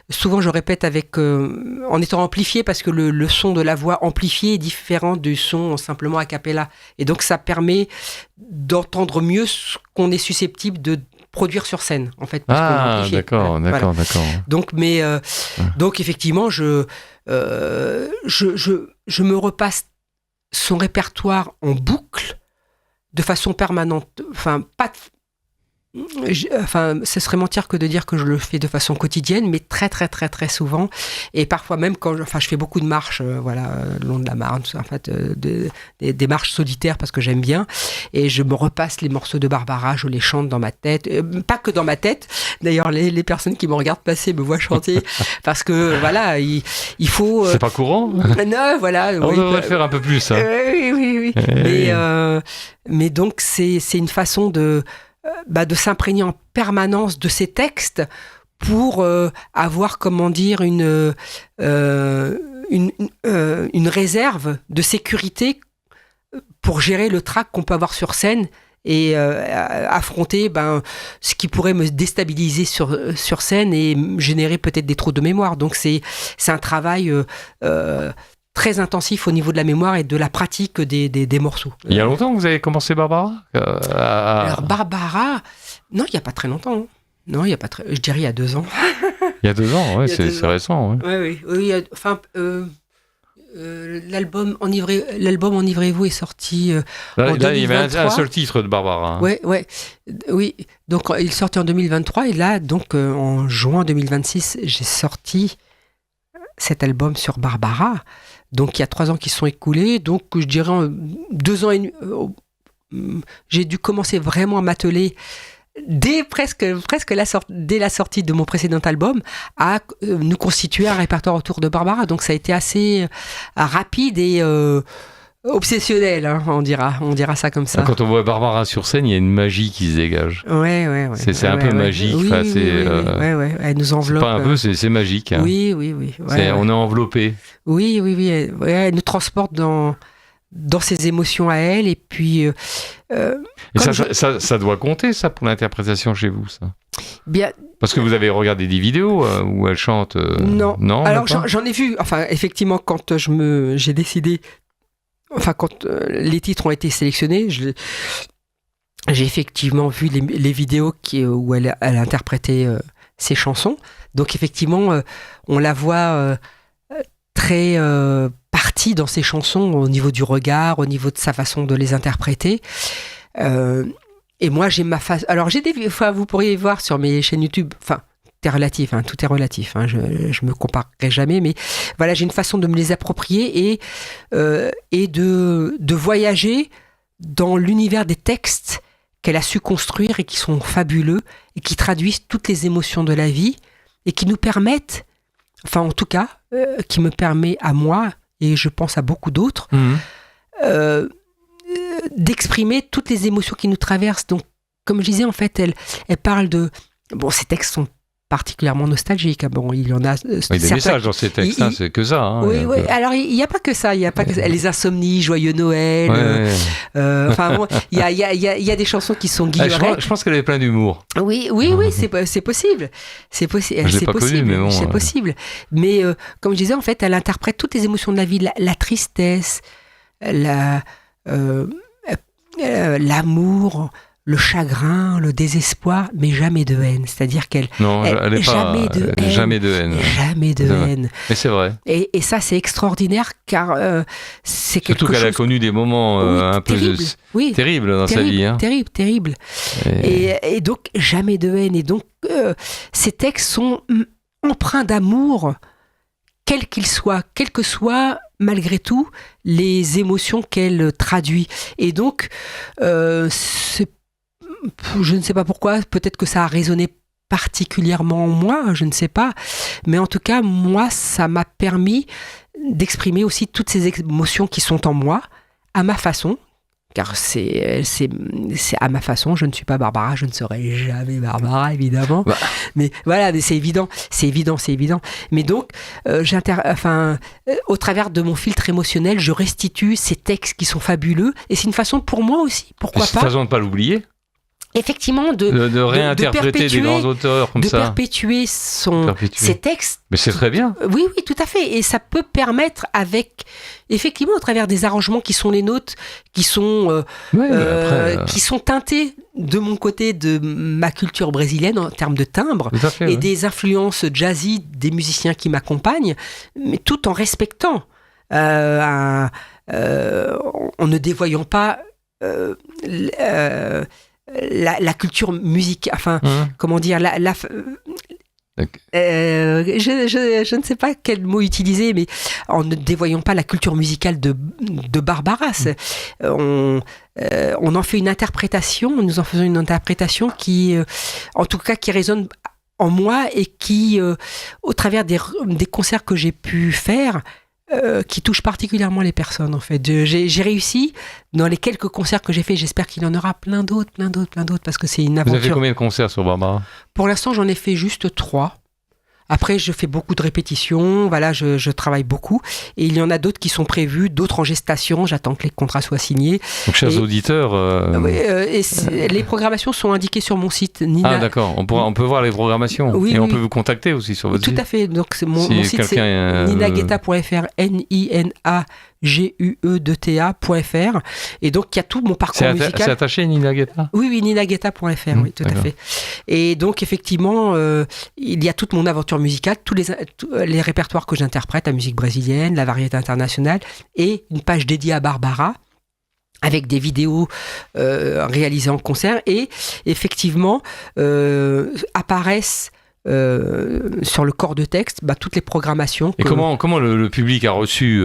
souvent, je répète en étant amplifié, parce que le son de la voix amplifié est différent du son simplement a cappella. Et donc, ça permet d'entendre mieux ce qu'on est susceptible de produire sur scène, en fait. D'accord. Donc effectivement, je me repasse son répertoire en boucle de façon permanente. Ce serait mentir que de dire que je le fais de façon quotidienne, mais très très très très souvent, et parfois même quand je fais beaucoup de marches, le long de la Marne, en fait, des marches solitaires parce que j'aime bien, et je me repasse les morceaux de Barbara, je les chante dans ma tête, pas que dans ma tête. D'ailleurs, les personnes qui me regardent passer me voient chanter parce que voilà, il faut. C'est pas courant. Non, voilà. On devrait faire un peu plus. Hein. Oui. Mais donc c'est une façon de s'imprégner en permanence de ces textes pour avoir, comment dire, une réserve de sécurité pour gérer le trac qu'on peut avoir sur scène et affronter ce qui pourrait me déstabiliser sur scène et générer peut-être des trous de mémoire. Donc c'est un travail très intensif au niveau de la mémoire et de la pratique des morceaux. Il y a longtemps que vous avez commencé Barbara Alors Barbara, non, il n'y a pas très longtemps. Non, il y a pas je dirais il y a 2 ans. Il y a 2 ans, ouais, c'est récent. Ouais. Oui. L'album Enivrez-vous est sorti en 2023. Là, il y avait un seul titre de Barbara. Hein. Oui. Donc il sortait en 2023 et là, donc en juin 2026, j'ai sorti cet album sur Barbara. Donc il y a 3 ans qui se sont écoulés, donc je dirais 2 ans et demi, j'ai dû commencer vraiment à m'atteler dès dès la sortie de mon précédent album à nous constituer un répertoire autour de Barbara. Donc ça a été assez rapide et obsessionnel, hein, on dira ça comme ça. Quand on voit Barbara sur scène, il y a une magie qui se dégage. Ouais. C'est un peu magique. Oui, elle nous enveloppe. C'est pas un peu, c'est magique. Hein. Oui. On est enveloppé. Oui. Elle nous transporte dans ses émotions à elle, et puis... ça doit compter, ça, pour l'interprétation chez vous, ça? Bien... Parce que vous avez regardé des vidéos où elle chante Non. Alors, j'en ai vu, effectivement, quand j'ai décidé... quand les titres ont été sélectionnés, j'ai effectivement vu les vidéos où elle interprétait ses chansons. Donc, effectivement, on la voit très... partie dans ses chansons au niveau du regard, au niveau de sa façon de les interpréter. Et moi, j'ai ma façon... Alors, vous pourriez voir sur mes chaînes YouTube... tout est relatif, je me comparerai jamais, mais voilà, j'ai une façon de me les approprier et de voyager dans l'univers des textes qu'elle a su construire et qui sont fabuleux et qui traduisent toutes les émotions de la vie et qui nous permettent, en tout cas, qui me permet à moi, et je pense à beaucoup d'autres, d'exprimer toutes les émotions qui nous traversent. Donc, comme je disais, en fait, elle parle de... Bon, ces textes sont particulièrement nostalgiques. Bon, il y en a... des messages dans ces textes, c'est que ça. Hein, oui. Alors, il n'y a pas que ça. Il y a pas que ça. Les insomnies, Joyeux Noël. Il y a des chansons qui sont guillerets. Je pense qu'elle avait plein d'humour. Oui, c'est possible. C'est possible. Je l'ai pas connu, mais bon. C'est possible. Mais comme je disais, en fait, elle interprète toutes les émotions de la vie, la tristesse, l'amour, le chagrin, le désespoir, mais jamais de haine. C'est-à-dire qu'elle... Non, elle n'est pas... Jamais de haine. Jamais de haine. Mais c'est vrai. Et ça, c'est extraordinaire, car c'est quelque chose... Surtout qu'elle a connu des moments un peu terribles dans sa vie. Hein. Terrible. Et donc, jamais de haine. Et donc, ces textes sont empreints d'amour, quel qu'il soit, quelles que soient, malgré tout, les émotions qu'elle traduit. Et donc, je ne sais pas pourquoi, peut-être que ça a résonné particulièrement en moi, je ne sais pas, mais en tout cas, moi, ça m'a permis d'exprimer aussi toutes ces émotions qui sont en moi, à ma façon, car c'est à ma façon. Je ne suis pas Barbara, je ne serai jamais Barbara, évidemment. Bah. Mais voilà, mais c'est évident. Mais donc, au travers de mon filtre émotionnel, je restitue ces textes qui sont fabuleux, et c'est une façon pour moi aussi, pourquoi C'est une pas, façon de ne pas l'oublier, effectivement, de réinterpréter des grands auteurs comme ça. De perpétuer ses textes. Mais c'est très bien. Oui, tout à fait. Et ça peut permettre, effectivement, au travers des arrangements qui sont les nôtres, qui sont teintés de mon côté de ma culture brésilienne en termes de timbre, Tout à fait, et des influences jazzy des musiciens qui m'accompagnent, mais tout en respectant, en ne dévoyant pas la culture musique, comment dire, je ne sais pas quel mot utiliser, mais en ne dévoyant pas la culture musicale de Barbara. On en fait une interprétation, nous en faisons une interprétation qui, en tout cas, qui résonne en moi, et qui, au travers des concerts que j'ai pu faire, qui touche particulièrement les personnes, en fait. J'ai réussi dans les quelques concerts que j'ai fait. J'espère qu'il y en aura plein d'autres, parce que c'est une aventure. Vous avez fait combien de concerts sur Barbara ? Pour l'instant, j'en ai fait juste 3. Après, je fais beaucoup de répétitions, voilà, je travaille beaucoup. Et il y en a d'autres qui sont prévus, d'autres en gestation. J'attends que les contrats soient signés. Donc, chers auditeurs... les programmations sont indiquées sur mon site. Nina... Ah, d'accord. On peut voir les programmations. Oui, on peut vous contacter aussi sur votre site. Tout à fait. Donc, mon site, c'est ninaguetta.fr, NINAGUETA.fr. Et donc, il y a tout mon parcours musical. C'est attaché, Nina Guetta ? Oui, ninaguetta.fr, oui, tout à fait. Et donc, effectivement, il y a toute mon aventure musicale, tous les répertoires que j'interprète, la musique brésilienne, la variété internationale, et une page dédiée à Barbara, avec des vidéos réalisées en concert, et effectivement apparaissent sur le corps de texte toutes les programmations. Et comment le public a reçu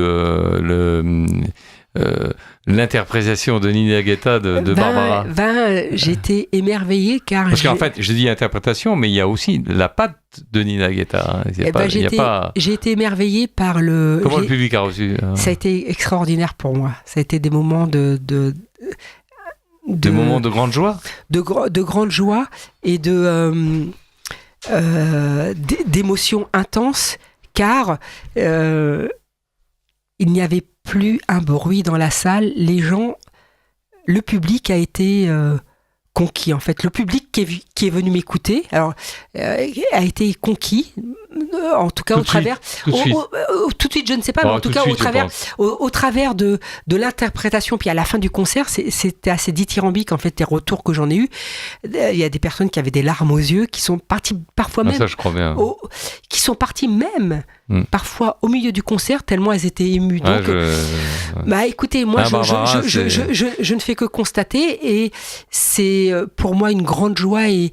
l'interprétation de Nina Guetta de Barbara ? J'ai été émerveillée, car... Parce qu'en fait, je dis interprétation, mais il y a aussi la patte de Nina Guetta. J'ai été émerveillée par le... Comment le public a reçu Ça a été extraordinaire pour moi. Ça a été des moments des moments de grande joie ? De grande joie et d'émotions intenses, car il n'y avait plus un bruit dans la salle. Le public a été conquis, en fait. Le public qui est venu m'écouter, a été conquis, en tout cas au travers... Tout de suite, je ne sais pas, mais en tout cas au travers de l'interprétation. Puis à la fin du concert, c'était assez dithyrambique, en fait, les retours que j'en ai eus. Il y a des personnes qui avaient des larmes aux yeux, qui sont parties parfois même... Ça, je crois bien. Qui sont parties même... parfois au milieu du concert, tellement elles étaient émues. Donc, écoutez, moi, je ne fais que constater, et c'est pour moi une grande joie et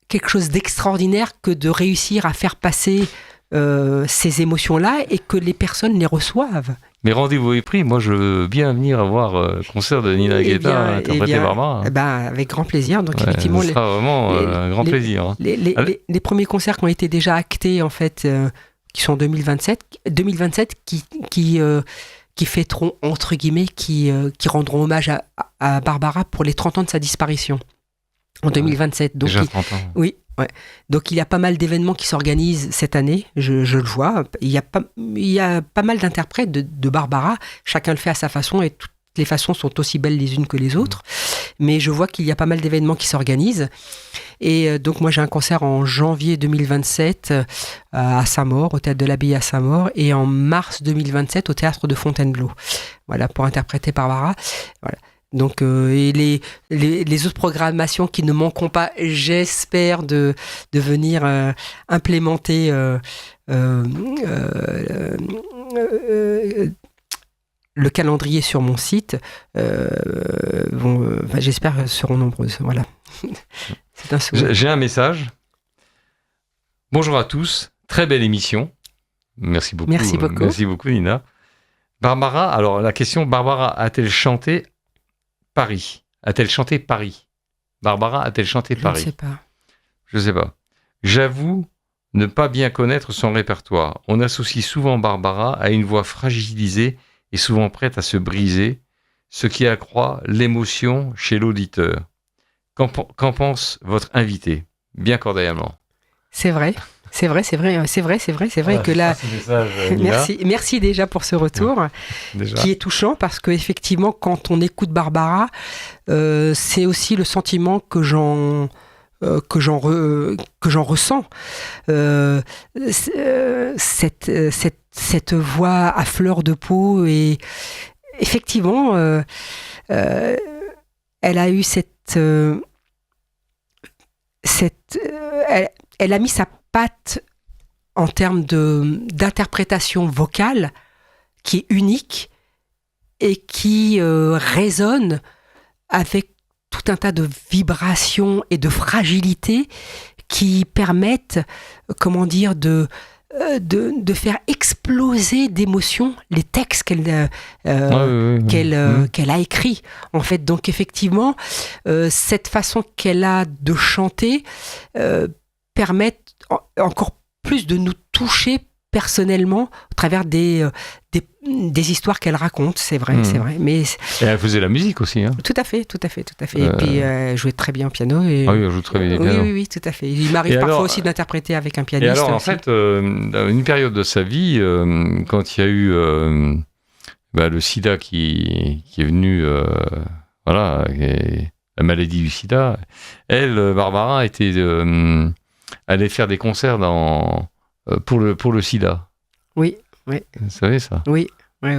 quelque chose d'extraordinaire que de réussir à faire passer ces émotions-là, et que les personnes les reçoivent. Mais rendez-vous est pris. Moi, je veux bien venir voir le concert de Nina Guetta interprété Barbara. Avec grand plaisir. Donc, effectivement, ce sera vraiment un grand plaisir. Les premiers concerts qui ont été déjà actés, en fait, qui sont en 2027 qui fêteront, entre guillemets, qui rendront hommage à Barbara pour les 30 ans de sa disparition en 2027. Donc, déjà 30 ans. Oui. Ouais. Donc il y a pas mal d'événements qui s'organisent cette année, je le vois. Il y a pas mal d'interprètes de Barbara, chacun le fait à sa façon, et toutes les façons sont aussi belles les unes que les autres. Mais je vois qu'il y a pas mal d'événements qui s'organisent. Et donc moi j'ai un concert en janvier 2027 à Saint-Maur, au Théâtre de l'Abbaye à Saint-Maur, et en mars 2027 au Théâtre de Fontainebleau. Voilà, pour interpréter Barbara. Voilà. Donc, et les autres programmations qui ne manqueront pas, j'espère, de venir implémenter le calendrier sur mon site, j'espère seront nombreuses. Voilà. C'est un souhait. J'ai un message. Bonjour à tous, très belle émission. Merci beaucoup. Merci beaucoup. Merci beaucoup, Nina. Barbara, alors la question, Barbara a-t-elle chanté Paris? A-t-elle chanté Paris? Barbara a-t-elle chanté Paris? Je ne sais pas. Je ne sais pas. J'avoue ne pas bien connaître son répertoire. On associe souvent Barbara à une voix fragilisée et souvent prête à se briser. ce qui accroît l'émotion chez l'auditeur. Qu'en pense votre invité ? Bien cordialement. C'est vrai que là. Merci déjà pour ce retour qui est touchant parce que effectivement, quand on écoute Barbara, c'est aussi le sentiment que j'en ressens. Cette voix à fleur de peau et effectivement, elle a eu elle a mis sa patte en termes d'interprétation vocale qui est unique et qui résonne avec tout un tas de vibrations et de fragilités qui permettent, de faire exploser d'émotions les textes qu'elle a écrits, en fait. Donc effectivement, cette façon qu'elle a de chanter permet encore plus de nous toucher personnellement au travers des histoires qu'elle raconte, c'est vrai. Mais et elle faisait la musique aussi, hein. Tout à fait. Et puis elle jouait très bien au piano. Ah oui, elle joue très bien au piano. Oui, tout à fait. Il m'arrive parfois aussi d'interpréter avec un pianiste. Et alors, en aussi. fait, dans une période de sa vie, quand il y a eu le sida qui est venu, la maladie du sida, elle, Barbara, allait faire des concerts pour le sida. Oui. Vous savez ça ? Oui. Oui.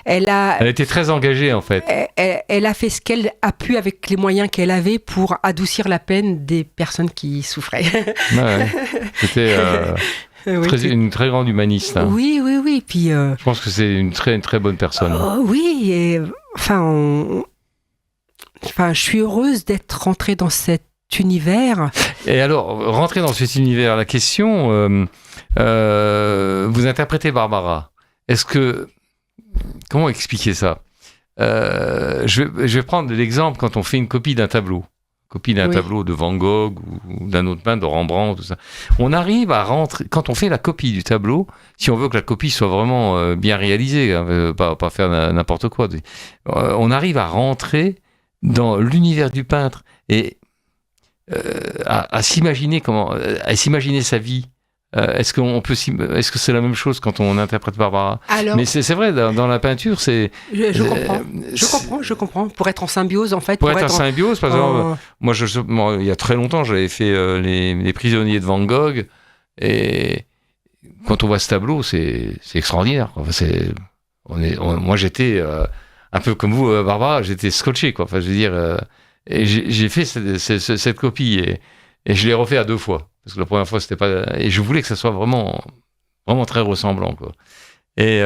Elle était très engagée, en fait. Elle a fait ce qu'elle a pu avec les moyens qu'elle avait pour adoucir la peine des personnes qui souffraient. Ouais. C'était une très grande humaniste. Hein. Oui. Puis, je pense que c'est une très bonne personne. Oui, et je suis heureuse d'être rentrée dans cet univers. Et alors, rentrer dans cet univers, la question, vous interprétez Barbara. Comment expliquer ça ? Je vais prendre l'exemple quand on fait une copie d'un tableau. Tableau de Van Gogh ou d'un autre peintre, de Rembrandt, tout ça. On arrive à rentrer, quand on fait la copie du tableau, si on veut que la copie soit vraiment bien réalisée, hein, pas faire n'importe quoi, on arrive à rentrer dans l'univers du peintre et à s'imaginer sa vie. Est-ce que c'est la même chose quand on interprète Barbara ? Alors, mais c'est vrai, dans la peinture, c'est... Je comprends. Pour être en symbiose, en fait. Pour être en symbiose, par exemple, moi, il y a très longtemps, j'avais fait les prisonniers de Van Gogh, et quand on voit ce tableau, c'est extraordinaire. Moi, j'étais un peu comme vous, Barbara, j'étais scotché, quoi. Enfin, je veux dire, et j'ai fait cette copie, et je l'ai refait à 2 fois. Parce que la première fois, c'était pas... Et je voulais que ça soit vraiment, vraiment très ressemblant, quoi. Et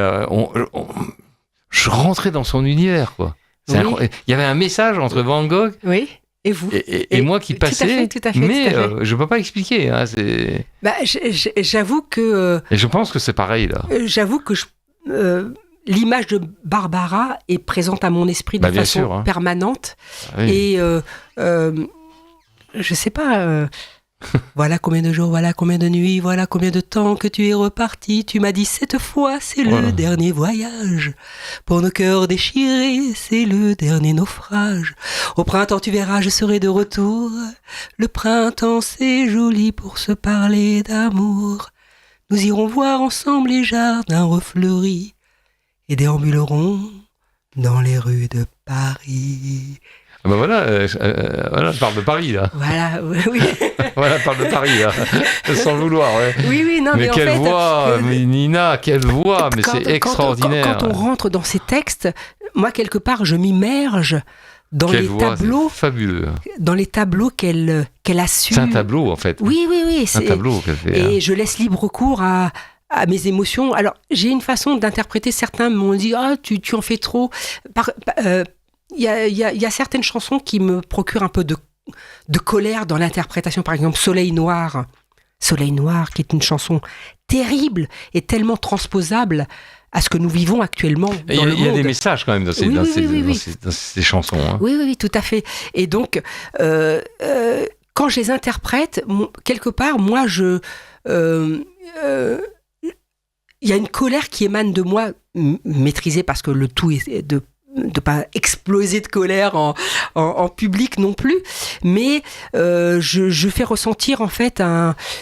je rentrais dans son univers, quoi. Il y avait un message entre Van Gogh et vous. Et moi qui passais, tout à fait, mais je ne peux pas expliquer. Hein, j'avoue que... et je pense que c'est pareil, là. J'avoue que l'image de Barbara est présente à mon esprit de façon permanente. Oui. Et je sais pas... Voilà combien de jours, voilà combien de nuits, voilà combien de temps que tu es reparti. Tu m'as dit cette fois c'est le dernier voyage. Pour nos cœurs déchirés, c'est le dernier naufrage. Au printemps tu verras, je serai de retour. Le printemps c'est joli pour se parler d'amour. Nous irons voir ensemble les jardins refleuris et déambulerons dans les rues de Paris. Je parle de Paris, là. Voilà, oui. Je parle de Paris, là. Sans vouloir, ouais. Oui, non, mais quelle voix, Nina, quelle voix, mais c'est extraordinaire. Quand on rentre dans ces textes, moi, quelque part, je m'immerge dans les tableaux. C'est fabuleux. Dans les tableaux qu'elle a su. C'est un tableau, en fait. Oui. C'est un tableau qu'elle fait. Et je laisse libre cours à mes émotions. Alors, j'ai une façon d'interpréter. Certains m'ont dit « Ah, tu en fais trop ». Il y a certaines chansons qui me procurent un peu de colère dans l'interprétation. Par exemple, Soleil Noir, qui est une chanson terrible et tellement transposable à ce que nous vivons actuellement dans le monde. Il y a des messages quand même dans ces chansons. Hein. Oui, tout à fait. Et donc, quand je les interprète, quelque part, moi, il y a une colère qui émane de moi, maîtrisée parce que le tout est de pas exploser de colère en public non plus, mais je fais ressentir en fait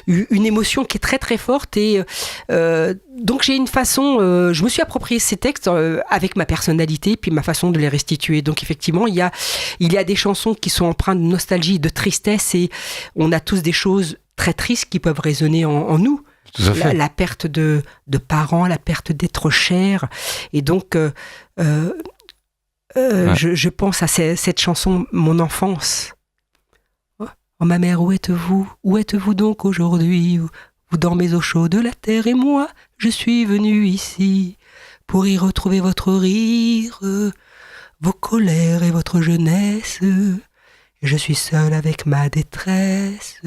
une émotion qui est très très forte et donc j'ai une façon, je me suis approprié ces textes avec ma personnalité puis ma façon de les restituer. Donc effectivement il y a des chansons qui sont empreintes de nostalgie, de tristesse, et on a tous des choses très tristes qui peuvent résonner en nous. La perte de parents, la perte d'être cher, et donc je pense à cette chanson, mon enfance. Oh, ma mère, où êtes-vous? Où êtes-vous donc aujourd'hui? Vous dormez au chaud de la terre, et moi, je suis venu ici pour y retrouver votre rire, vos colères et votre jeunesse. Et je suis seul avec ma détresse.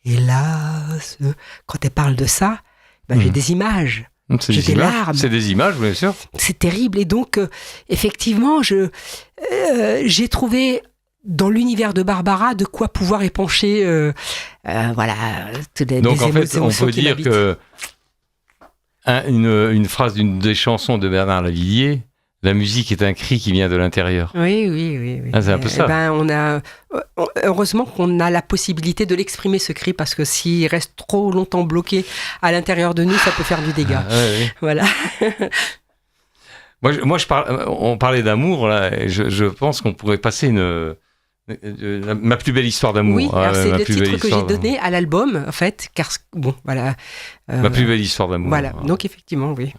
Hélas, quand elle parle de ça, j'ai des images. J'ai des larmes. C'est des images, bien sûr. C'est terrible. Et donc, effectivement, j'ai trouvé dans l'univers de Barbara de quoi pouvoir épancher voilà, donc, en fait, on peut dire que une phrase d'une des chansons de Bernard Lavilliers, la musique est un cri qui vient de l'intérieur. Oui. Ah, c'est un peu ça. Heureusement qu'on a la possibilité de l'exprimer, ce cri, parce que s'il reste trop longtemps bloqué à l'intérieur de nous, ça peut faire du dégât. Oui. Voilà. Moi, on parlait d'amour, là, et je pense qu'on pourrait passer ma plus belle histoire d'amour. Oui, alors c'est le titre que j'ai donné à l'album, en fait, car voilà. Ma plus belle histoire d'amour. Voilà, donc effectivement, oui.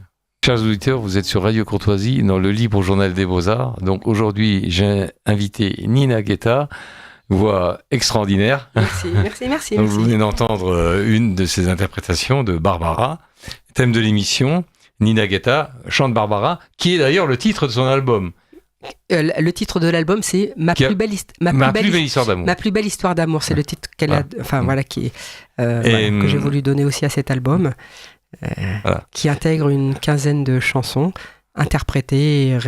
Chers auditeurs, vous êtes sur Radio Courtoisie dans le Libre Journal des Beaux-Arts. Donc aujourd'hui, j'ai invité Nina Guetta, voix extraordinaire. Merci. Donc vous venez d'entendre une de ses interprétations de Barbara. Thème de l'émission, Nina Guetta chante Barbara, qui est d'ailleurs le titre de son album. Le titre de l'album, c'est Ma plus belle histoire d'amour. Ma plus belle histoire d'amour, c'est le titre qu'elle a, enfin voilà, qui est que j'ai voulu donner aussi à cet album. Qui intègre une quinzaine de chansons interprétées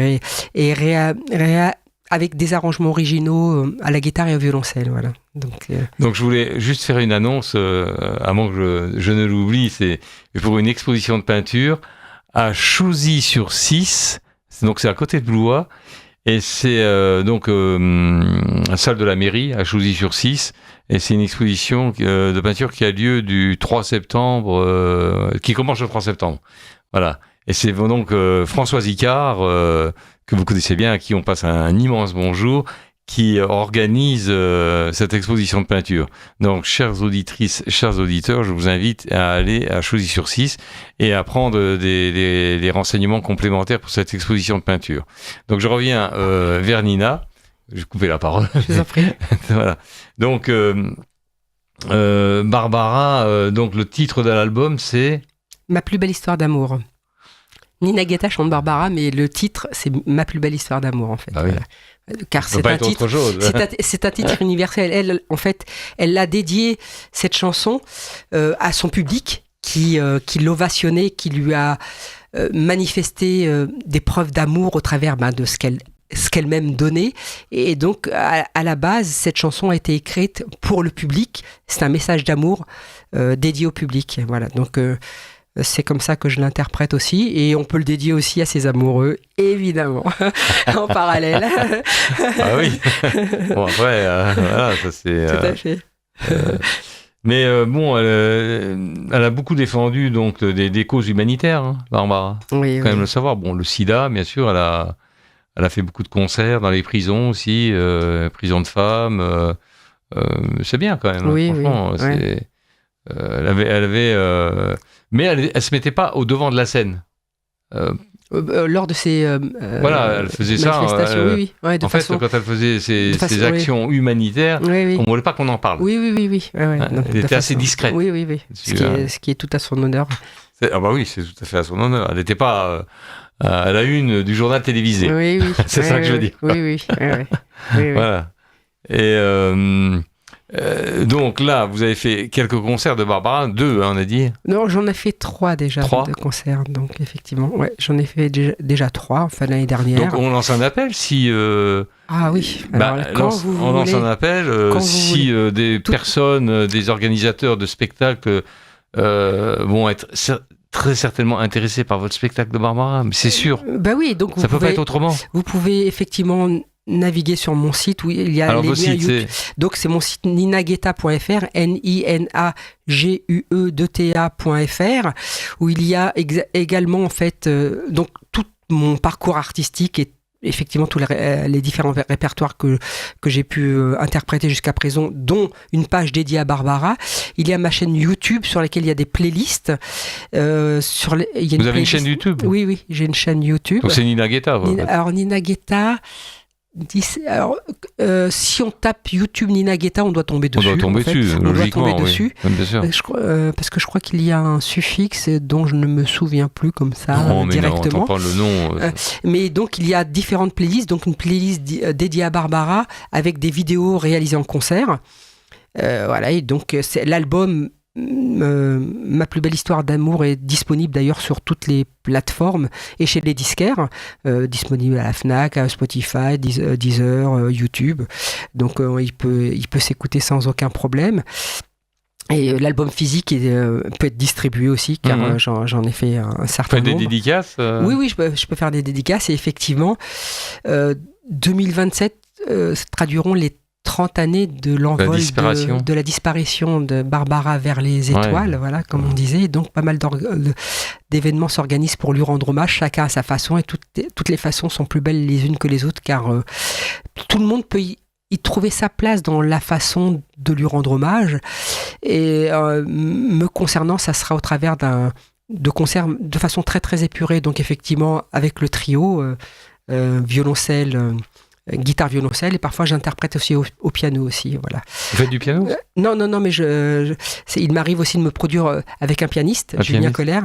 avec des arrangements originaux à la guitare et au violoncelle. Voilà. Donc je voulais juste faire une annonce, avant que je ne l'oublie, c'est pour une exposition de peinture à Chouzy-sur-Six, donc c'est à côté de Blois, et c'est la salle de la mairie à Chouzy-sur-Six. Et c'est une exposition de peinture qui a lieu du 3 septembre, qui commence le 3 septembre. Voilà. Et c'est donc Françoise Icard, que vous connaissez bien, à qui on passe un immense bonjour, qui organise cette exposition de peinture. Donc, chères auditrices, chers auditeurs, je vous invite à aller à Chouzy-sur-Six et à prendre des renseignements complémentaires pour cette exposition de peinture. Donc, je reviens vers Nina. J'ai coupé la parole. Je vous en prie. Voilà. Donc, Barbara, donc le titre de l'album, c'est Ma plus belle histoire d'amour. Nina Guetta chante Barbara, mais le titre, c'est Ma plus belle histoire d'amour, en fait. Ah oui. Voilà. Car c'est un titre, c'est un titre universel. Elle, en fait, elle a dédié cette chanson à son public qui l'ovationnait, qui lui a manifesté des preuves d'amour au travers de ce qu'elle-même donnait. Et donc, à la base, cette chanson a été écrite pour le public. C'est un message d'amour dédié au public. Voilà. Donc, c'est comme ça que je l'interprète aussi. Et on peut le dédier aussi à ses amoureux, évidemment, en parallèle. Ah oui. Bon, après, voilà, ça c'est... Tout à fait. Mais elle a beaucoup défendu donc des causes humanitaires, hein, Barbara. Oui, faut quand même le savoir. Bon, le sida, bien sûr, elle a fait beaucoup de concerts dans les prisons aussi, prisons de femmes. C'est bien quand même. Oui, franchement, oui. C'est, elle avait mais elle se mettait pas au devant de la scène. Lors de ces voilà, elle faisait ça. Oui. Ouais, en fait, quand elle faisait ses actions humanitaires, on ne voulait pas qu'on en parle. Oui. Ouais. Donc, elle était assez discrète. Oui. Ce qui est tout à son honneur. Ah bah oui, c'est tout à fait à son honneur. Elle n'était pas à la une du journal télévisé. Oui. C'est ça que je veux dire. Oui. Voilà. Et donc là, vous avez fait quelques concerts de Barbara, 2, on a dit. Non, j'en ai fait 3 déjà 3 de concerts, donc effectivement, ouais, j'en ai fait déjà 3, enfin l'année dernière. Donc on lance un appel si. Ah oui. Alors, on lance un appel si des personnes, des organisateurs de spectacles vont être très certainement intéressés par votre spectacle de Barbara, mais c'est sûr. Bah oui, donc Ça peut pas être autrement. vous pouvez effectivement naviguer sur mon site où il y a Alors, les votre liens site, YouTube. Donc c'est mon site ninagueta.fr, NINAGUEDTA.fr, où il y a également en fait donc tout mon parcours artistique et effectivement tous les différents répertoires que j'ai pu interpréter jusqu'à présent, dont une page dédiée à Barbara. Il y a ma chaîne YouTube sur laquelle il y a des playlists. Il y a Vous avez une chaîne YouTube? Oui, j'ai une chaîne YouTube. Donc c'est Nina Guetta. Alors Nina Guetta, si on tape YouTube Nina Guetta, on doit tomber dessus. On doit tomber dessus, logiquement. On doit tomber dessus. Oui, bien sûr. Parce que je crois qu'il y a un suffixe dont je ne me souviens plus comme ça directement. Non, pas le nom. Mais donc il y a différentes playlists. Donc une playlist dédiée à Barbara avec des vidéos réalisées en concert. Voilà, et donc c'est l'album. Ma plus belle histoire d'amour est disponible d'ailleurs sur toutes les plateformes et chez les disquaires, disponible à la Fnac, à Spotify, Deezer, YouTube. Donc il peut s'écouter sans aucun problème. Et l'album physique peut être distribué aussi, car j'en ai fait un certain nombre. Des dédicaces Oui, je peux faire des dédicaces. Et effectivement, 2027 traduiront les 30 années de l'envol de la disparition de Barbara vers les étoiles, voilà, comme on disait. Donc pas mal d'événements s'organisent pour lui rendre hommage, chacun à sa façon, et toutes les façons sont plus belles les unes que les autres, car tout le monde peut y trouver sa place dans la façon de lui rendre hommage. Et me concernant, ça sera au travers de concerts de façon très très épurée, donc effectivement avec le trio, violoncelle, guitare violoncelle, et parfois j'interprète aussi au piano aussi, voilà. Vous faites du piano? Non, mais il m'arrive aussi de me produire avec un pianiste, Julien Coller,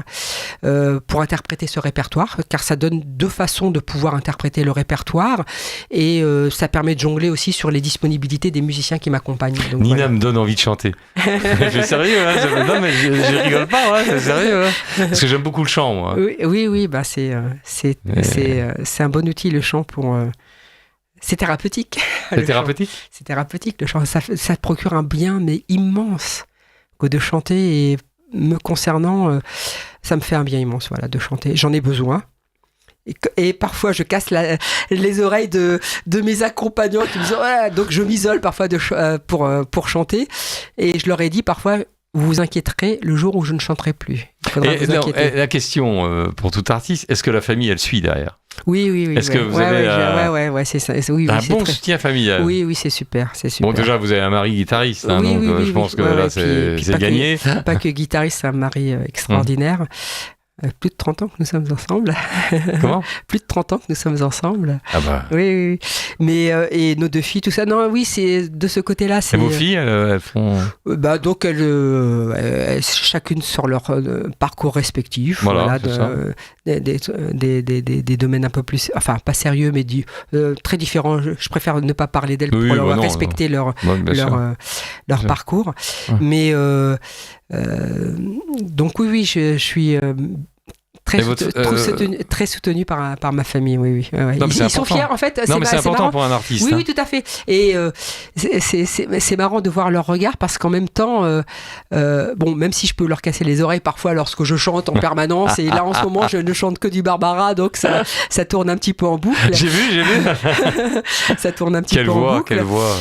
pour interpréter ce répertoire, car ça donne deux façons de pouvoir interpréter le répertoire, et ça permet de jongler aussi sur les disponibilités des musiciens qui m'accompagnent. Donc, Nina voilà. me donne envie de chanter. Je suis sérieux, hein, non mais je rigole pas, hein, c'est sérieux, hein, parce que j'aime beaucoup le chant, moi. Oui, bah c'est un bon outil, le chant, pour c'est thérapeutique. C'est thérapeutique. C'est thérapeutique, le chant. Ça procure un bien, mais immense, que de chanter. Et me concernant, ça me fait un bien immense, voilà, de chanter. J'en ai besoin. Et parfois, je casse les oreilles de mes accompagnants qui me disent donc je m'isole parfois pour chanter. Et je leur ai dit parfois, vous vous inquiéterez le jour où je ne chanterai plus. La question pour tout artiste, est-ce que la famille, elle suit derrière? Oui. Est-ce que vous avez c'est ça. Oui, un bon soutien familial? Oui, c'est super. Bon, déjà, vous avez un mari guitariste, hein, donc je pense que là, c'est gagné. Pas que guitariste, c'est un mari extraordinaire. Plus de 30 ans que nous sommes ensemble. Comment? Plus de 30 ans que nous sommes ensemble. Ah bah. Oui. Mais, et nos deux filles, tout ça. Non, oui, c'est de ce côté-là. Et vos filles, elles font... donc, elles, chacune sur leur parcours respectif. Voilà, des domaines un peu plus... Enfin, pas sérieux, mais très différents. Je préfère ne pas parler d'elles pour leur respecter leur parcours. Ouais. Mais... donc oui, je suis très soutenu par ma famille, oui. Non, ils sont fiers, en fait. Non, mais c'est important pour un artiste. Oui, tout à fait. Et c'est marrant de voir leur regard, parce qu'en même temps, même si je peux leur casser les oreilles parfois lorsque je chante en permanence, et là en ce moment je ne chante que du Barbara, donc ça tourne un petit peu en boucle. J'ai vu. Ça tourne un petit peu en boucle. Quelle voix.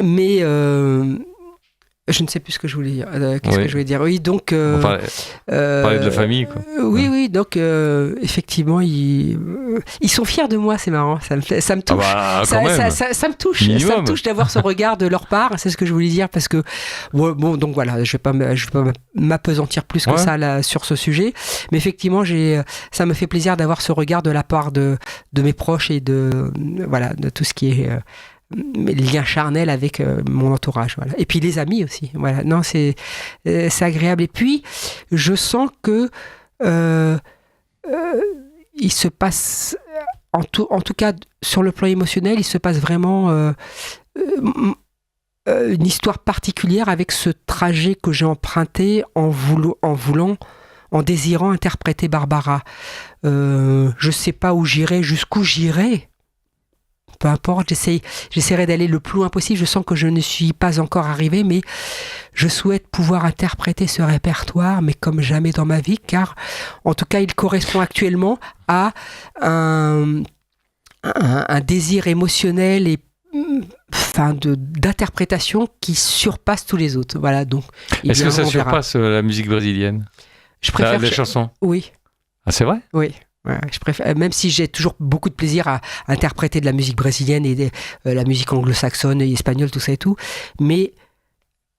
Mais... je ne sais plus ce que je voulais dire. Qu'est-ce que je voulais dire? Oui, donc... parler de la famille, quoi. Oui, donc effectivement, ils sont fiers de moi, c'est marrant. Ça me touche. Ça me touche. Minimum. Ça me touche d'avoir ce regard de leur part, c'est ce que je voulais dire, parce que... Bon, donc voilà, je vais pas m'apesantir plus que ça là, sur ce sujet, mais effectivement, ça me fait plaisir d'avoir ce regard de la part de mes proches et de tout ce qui est... liens charnels avec mon entourage, voilà. Et puis les amis aussi, voilà. Non, c'est agréable. Et puis je sens que il se passe, en tout cas sur le plan émotionnel, il se passe vraiment une histoire particulière avec ce trajet que j'ai emprunté en désirant interpréter Barbara. Je sais pas où j'irai, jusqu'où j'irai. peu importe, j'essaierai d'aller le plus loin possible. Je sens que je ne suis pas encore arrivé, mais je souhaite pouvoir interpréter ce répertoire, mais comme jamais dans ma vie, car en tout cas, il correspond actuellement à un désir émotionnel et d'interprétation qui surpasse tous les autres. Voilà, donc. Est-ce que ça surpasse la musique brésilienne? Je préfère les chansons. Oui. Ah, c'est vrai? Oui. Ouais, je préfère, même si j'ai toujours beaucoup de plaisir à interpréter de la musique brésilienne et la musique anglo-saxonne et espagnole, tout ça et tout, mais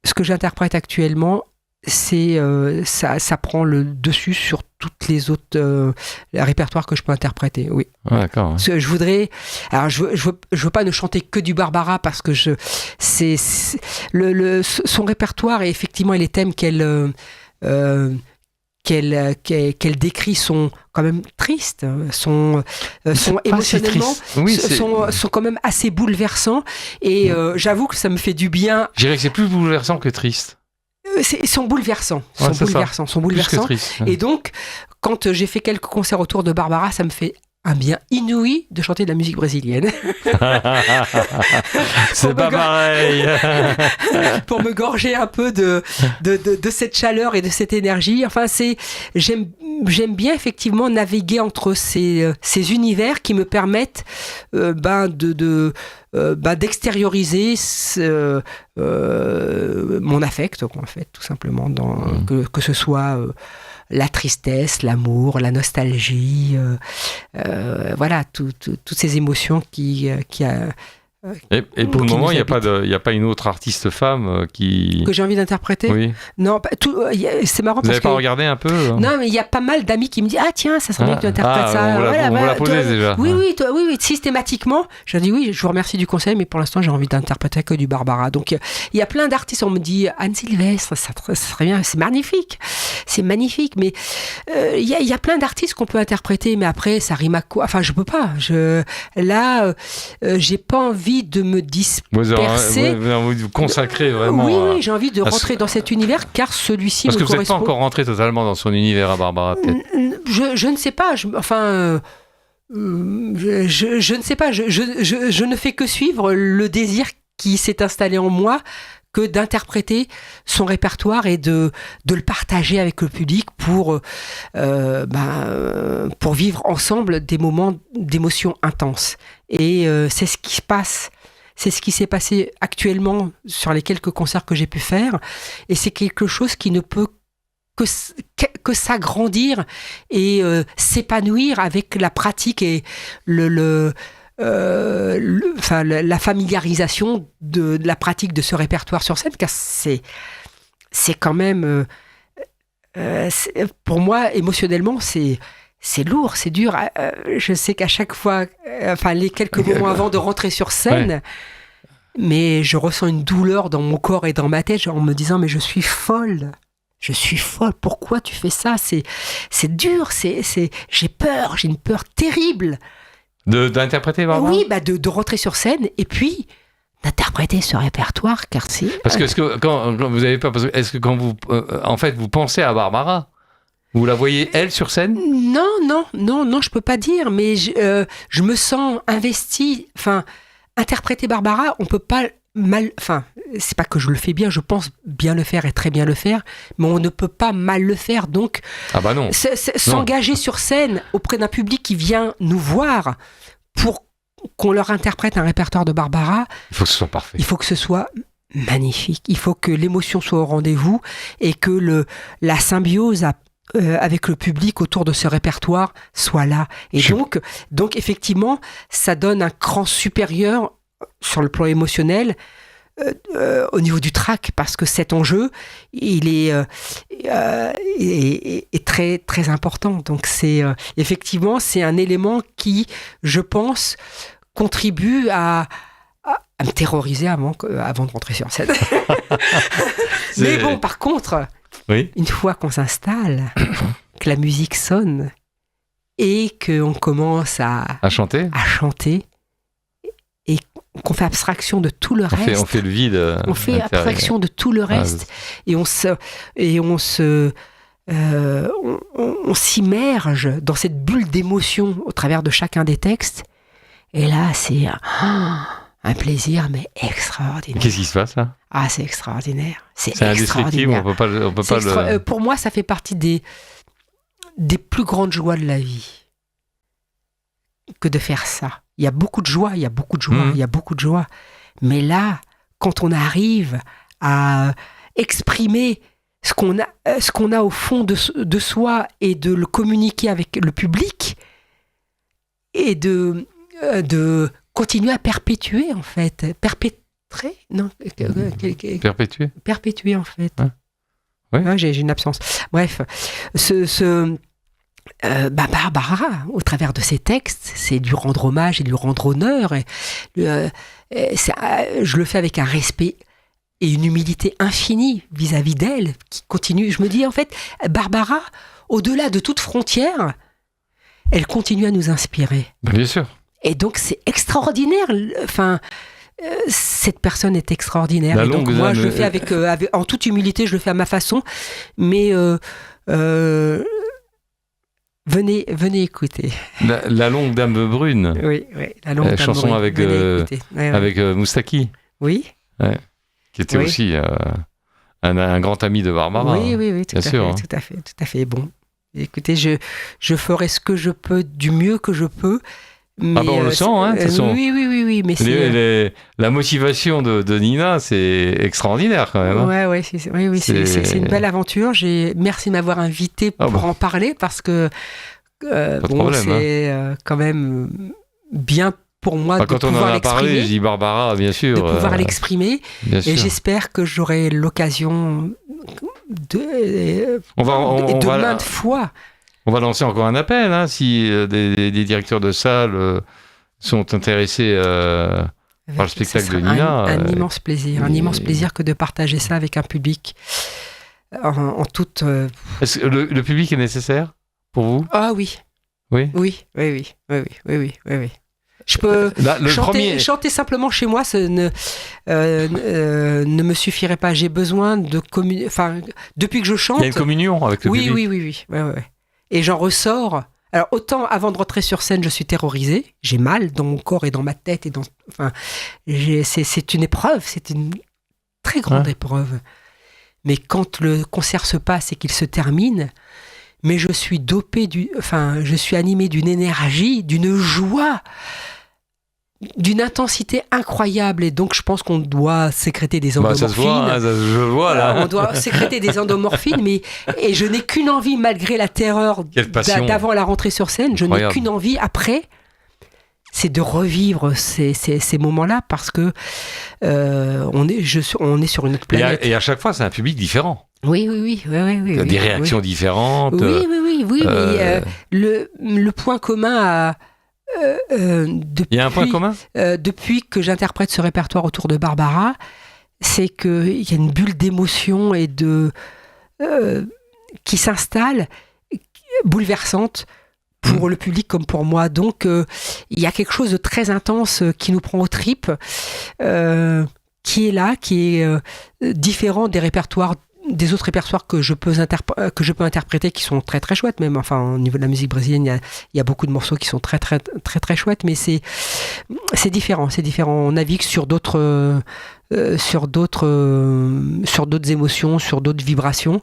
ce que j'interprète actuellement, c'est ça prend le dessus sur toutes les autres répertoires que je peux interpréter. Oui. Ah, d'accord. Ouais. Je voudrais, alors je veux pas ne chanter que du Barbara parce que son répertoire et effectivement les thèmes qu'elle décrit sont quand même tristes, sont émotionnellement, sont quand même assez bouleversants. Et j'avoue que ça me fait du bien. Je dirais que c'est plus bouleversant que triste. Ils sont bouleversants. Ouais, sont bouleversants. Triste, ouais. Et donc, quand j'ai fait quelques concerts autour de Barbara, ça me fait un bien inouï de chanter de la musique brésilienne. C'est pas pareil. Pour me gorger un peu de cette chaleur et de cette énergie. Enfin, j'aime bien effectivement naviguer entre ces univers qui me permettent d'extérioriser mon affect, en fait, tout simplement, que ce soit la tristesse, l'amour, la nostalgie, voilà, toutes ces émotions qui et pour le moment, il n'y a pas une autre artiste femme que j'ai envie d'interpréter. Oui. Non, c'est marrant. Vous n'avez pas regardé un peu Non, mais il y a pas mal d'amis qui me disent tiens, ça serait bien que tu interprètes ça. On vous l'a posé déjà. Oui, systématiquement. Je dis oui, je vous remercie du conseil, mais pour l'instant, j'ai envie d'interpréter que du Barbara. Donc, il y a plein d'artistes. On me dit Anne Sylvestre, ça serait bien. C'est magnifique. Mais il y a plein d'artistes qu'on peut interpréter, mais après, ça rime à quoi? Enfin, je peux pas. J'ai pas envie de me disperser. Vous avez envie de vous consacrer vraiment. Oui, j'ai envie de rentrer dans cet univers car celui-ci me correspond. Parce que vous n'êtes pas encore rentré totalement dans son univers à Barbara, peut-être. Je ne sais pas. Je ne sais pas. Je ne fais que suivre le désir qui s'est installé en moi que d'interpréter son répertoire et de le partager avec le public pour vivre ensemble des moments d'émotion intense. Et c'est ce qui se passe. C'est ce qui s'est passé actuellement sur les quelques concerts que j'ai pu faire. Et c'est quelque chose qui ne peut que s'agrandir et s'épanouir avec la pratique et la familiarisation de la pratique de ce répertoire sur scène, car c'est quand même pour moi émotionnellement c'est lourd, c'est dur. Je sais qu'à chaque fois, les quelques moments avant de rentrer sur scène, mais je ressens une douleur dans mon corps et dans ma tête en me disant mais je suis folle, pourquoi tu fais ça? C'est dur, j'ai peur, j'ai une peur terrible. D'interpréter Barbara? Oui, de rentrer sur scène et puis d'interpréter ce répertoire, car c'est... Parce que est-ce que quand vous avez pas, est-ce que quand vous en fait vous pensez à Barbara, vous la voyez elle sur scène? Non, je peux pas dire, mais je me sens investie. Enfin, interpréter Barbara, on peut pas mal. Enfin, c'est pas que je le fais bien, je pense bien le faire et très bien le faire, mais on ne peut pas mal le faire. Donc, non. S'engager sur scène auprès d'un public qui vient nous voir pour qu'on leur interprète un répertoire de Barbara, il faut que ce soit parfait. Il faut que ce soit magnifique. Il faut que l'émotion soit au rendez-vous et que la symbiose avec le public autour de ce répertoire soit là. Et donc effectivement, ça donne un cran supérieur sur le plan émotionnel au niveau du track, parce que cet enjeu, il est très, très important. Donc effectivement, c'est un élément qui, je pense, contribue à me terroriser avant de rentrer sur scène. Mais bon, par contre, une fois qu'on s'installe, que la musique sonne et qu'on commence à chanter et qu'on fait abstraction de tout le reste. On fait le vide. On fait abstraction de tout le reste et on s'immerge dans cette bulle d'émotion au travers de chacun des textes. Et là, c'est un plaisir, mais extraordinaire. Qu'est-ce qui se passe là ? Ah, c'est extraordinaire. C'est indescriptible, extraordinaire. on peut pas le... Pour moi, ça fait partie des plus grandes joies de la vie que de faire ça. Il y a beaucoup de joie, il y a beaucoup de joie. Mais là, quand on arrive à exprimer ce qu'on a au fond de soi et de le communiquer avec le public et de continuer à perpétuer, en fait. Perpétuer, en fait. Ouais, j'ai une absence. Bref, Barbara, au travers de ses textes, c'est lui rendre hommage et lui rendre honneur. Je le fais avec un respect et une humilité infinie vis-à-vis d'elle, qui continue. Je me dis, en fait, Barbara, au-delà de toute frontière, elle continue à nous inspirer. Bien sûr. Et donc, c'est extraordinaire. Enfin, cette personne est extraordinaire. Et donc, moi, je le fais en toute humilité, je le fais à ma façon. Mais venez écouter. La longue dame brune. Oui, la longue dame chanson brune. avec Moustaki. Oui. Ouais. Qui était aussi un grand ami de Barbara. Oui, tout à fait. Bon, écoutez, je ferai ce que je peux, du mieux que je peux. Mais on le sent, de toute façon. Oui, mais la motivation de Nina, c'est extraordinaire quand même. Ouais, c'est une belle aventure. Merci de m'avoir invité pour en parler, parce que c'est quand même bien pour moi de pouvoir l'exprimer. Quand on en a parlé, je dis Barbara, bien sûr. De pouvoir l'exprimer. Et j'espère que j'aurai l'occasion de maintes fois. On va lancer encore un appel, si des directeurs de salles sont intéressés par le spectacle de Nina. Un immense plaisir que de partager ça avec un public en toute... Est-ce que le public est nécessaire pour vous ? Ah oui. Oui. Oui. Je peux chanter simplement chez moi, ça ne me suffirait pas. J'ai besoin de communier. Enfin, depuis que je chante... Il y a une communion avec le public. Oui. Et j'en ressors. Alors, autant avant de rentrer sur scène, je suis terrorisée. J'ai mal dans mon corps et dans ma tête. C'est une épreuve. C'est une très grande épreuve. Mais quand le concert se passe et qu'il se termine, mais je suis je suis animée d'une énergie, d'une joie, d'une intensité incroyable. Et donc, je pense qu'on doit sécréter des endomorphines. Ça se voit, je vois là. On doit sécréter des endomorphines, et je n'ai qu'une envie, malgré la terreur d'avant la rentrée sur scène, je n'ai qu'une envie après, c'est de revivre ces moments-là, parce que on est sur une autre planète. Et à chaque fois, c'est un public différent. Oui. Il y a des réactions différentes. Oui. Mais le point commun il y a un point commun depuis que j'interprète ce répertoire autour de Barbara, c'est qu'il y a une bulle d'émotion et qui s'installe, bouleversante pour le public comme pour moi. Donc il y a quelque chose de très intense qui nous prend aux tripes, qui est là, qui est différent des autres répertoires que je peux interpréter, qui sont très très chouettes. Même au niveau de la musique brésilienne, il y a beaucoup de morceaux qui sont très très très très chouettes, mais c'est différent. On navigue sur d'autres émotions, sur d'autres vibrations.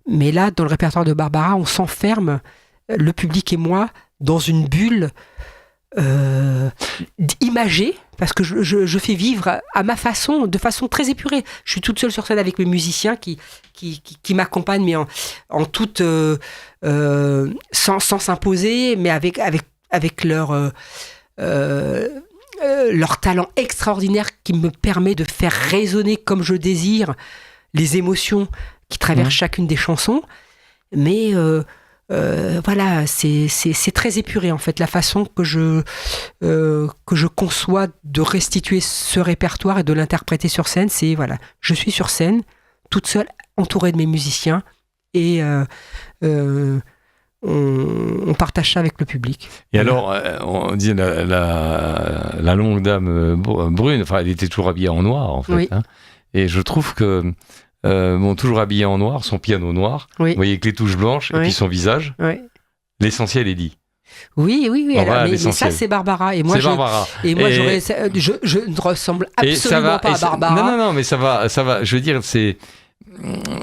Mais là, dans le répertoire de Barbara, on s'enferme, le public et moi, dans une bulle imagée, parce que je fais vivre à ma façon, de façon très épurée. Je suis toute seule sur scène avec mes musiciens qui m'accompagnent, mais en toute sans s'imposer, mais avec leur talent extraordinaire qui me permet de faire résonner comme je désire les émotions qui traversent chacune des chansons. Mais voilà, c'est très épuré en fait, la façon que je conçois de restituer ce répertoire et de l'interpréter sur scène. C'est voilà, je suis sur scène, toute seule, entourée de mes musiciens, et on partage ça avec le public. Et alors, on disait la longue dame brune, elle était toujours habillée en noir en fait. Oui. Et je trouve que toujours habillée en noir, son piano noir, vous voyez avec les touches blanches, et puis son visage, l'essentiel est dit. Oui. On va Alors, à mais ça, l'essentiel. c'est Barbara. Et moi, C'est Barbara. je ne ressemble Et ça absolument va, pas à Barbara. Non, mais ça va. Je veux dire, c'est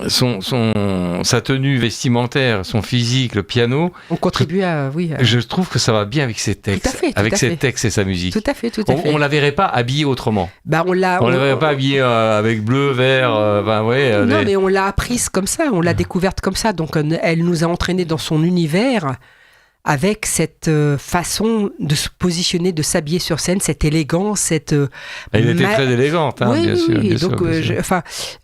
sa tenue vestimentaire, son physique, le piano. On contribue à... Oui, Je trouve que ça va bien avec ses textes. Tout à fait, avec ses textes et sa musique. Tout à fait. On la verrait pas habillée autrement. Bah, on la verrait pas habillée avec bleu, vert. Non, mais on l'a apprise comme ça, on l'a découverte comme ça. Donc, elle nous a entraînés dans son univers avec cette façon de se positionner, de s'habiller sur scène, cette élégance, cette... Elle était très élégante, hein, oui, bien sûr. Oui. Bien Donc, sûr.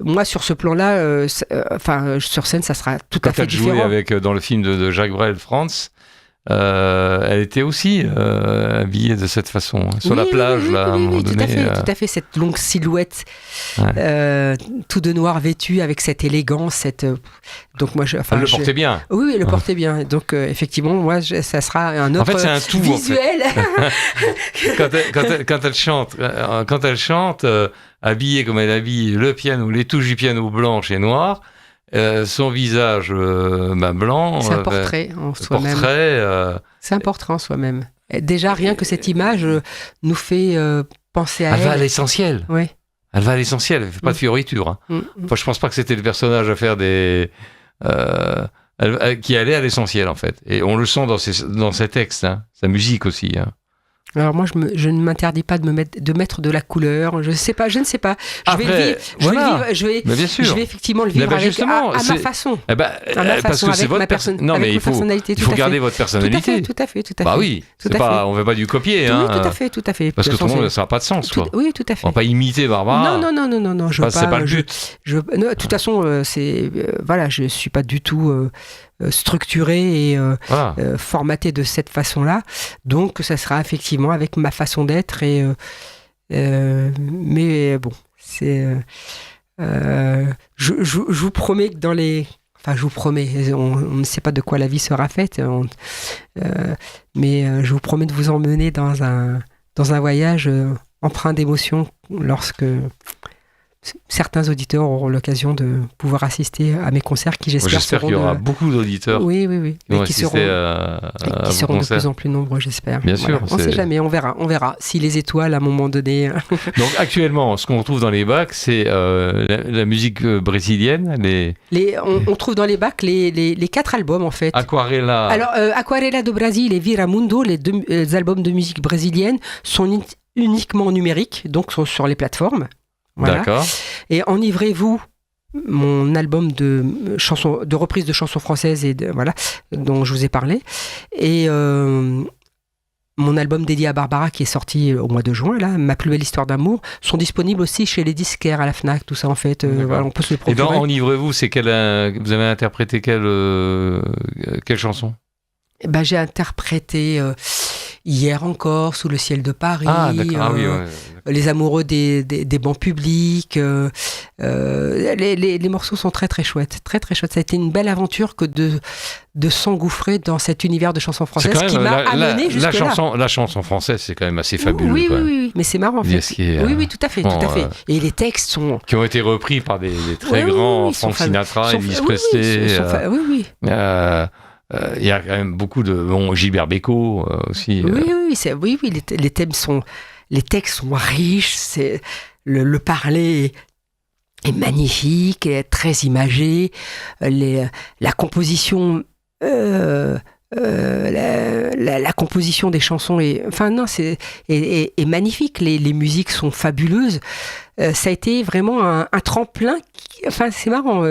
moi, sur ce plan-là, sur scène, ça sera tout à fait Quand différent. elle jouait dans le film de Jacques Brel, France, elle était aussi habillée de cette façon, sur la plage, là, à un moment donné. Tout à fait, cette longue silhouette, tout de noir vêtue, avec cette élégance, donc moi, elle le portait bien. Oui, elle le portait bien. Donc, effectivement, moi, ça sera un autre en fait, c'est un tout, visuel. En fait. quand elle chante, habillée comme elle habille le piano, les touches du piano blanches et noires, son visage blanc. C'est un portrait en soi-même. C'est un portrait en soi-même. Et déjà, rien que cette image nous fait penser à elle. Elle va à l'essentiel. Oui. Elle va à l'essentiel, elle ne fait pas de fioritures. Hein. Enfin, je ne pense pas que c'était le personnage à faire qui allait à l'essentiel, en fait. Et on le sent dans ses textes, hein. Sa musique aussi. Hein. Alors moi, je ne m'interdis pas de mettre de la couleur. Je ne sais pas. Je vais effectivement le vivre à ma façon. Parce que c'est votre personnalité. Non, mais il faut garder votre personnalité. Tout à fait. Bah oui, on ne veut pas du copier. Oui, tout à fait. Parce que tout le monde, ça n'a pas de sens, quoi. Oui, tout à fait. On ne va pas imiter Barbara. Non. C'est pas le but. De toute façon, je ne suis pas du tout structuré et formaté de cette façon-là. Donc, ça sera effectivement avec ma façon d'être. Mais bon, c'est... je vous promets que dans les... Enfin, je vous promets, on ne sait pas de quoi la vie sera faite, mais je vous promets de vous emmener dans un voyage empreint d'émotion lorsque certains auditeurs auront l'occasion de pouvoir assister à mes concerts qui j'espère qu'il y aura beaucoup d'auditeurs qui seront de concerts. plus en plus nombreux, j'espère. Bien sûr. On ne sait jamais, on verra si les étoiles à un moment donné... Donc actuellement, ce qu'on retrouve dans les bacs, c'est la musique brésilienne. On trouve dans les bacs les 4 albums en fait. Aquarela. Alors Aquarela do Brasil et Viramundo, les 2 albums de musique brésilienne sont uniquement numériques, donc sont sur les plateformes. Voilà. D'accord. Et Enivrez-vous, mon album de reprises de chansons françaises dont je vous ai parlé, et mon album dédié à Barbara qui est sorti au mois de juin, là, Ma plus belle histoire d'amour, sont disponibles aussi chez les disquaires, à la Fnac, tout ça en fait. On peut se le procurer. Et dans Enivrez-vous, c'est vous avez interprété quelle chanson? J'ai interprété Hier encore, Sous le ciel de Paris, Les amoureux des bancs publics. Les morceaux sont très très chouettes, très très chouettes. Ça a été une belle aventure que de s'engouffrer dans cet univers de chansons françaises qui m'a amené jusque-là. La chanson française, c'est quand même assez fabuleux. Oui, mais c'est marrant en fait. Oui, tout à fait. Et les textes sont... Qui ont été repris par des très grands, Frank Sinatra, Elvis Presley. Il y a quand même beaucoup de... Gilbert Bécaud aussi. Oui, les textes sont riches, le parler est magnifique, est très imagé, la composition... la composition des chansons est magnifique, les musiques sont fabuleuses. Ça a été vraiment un tremplin c'est marrant,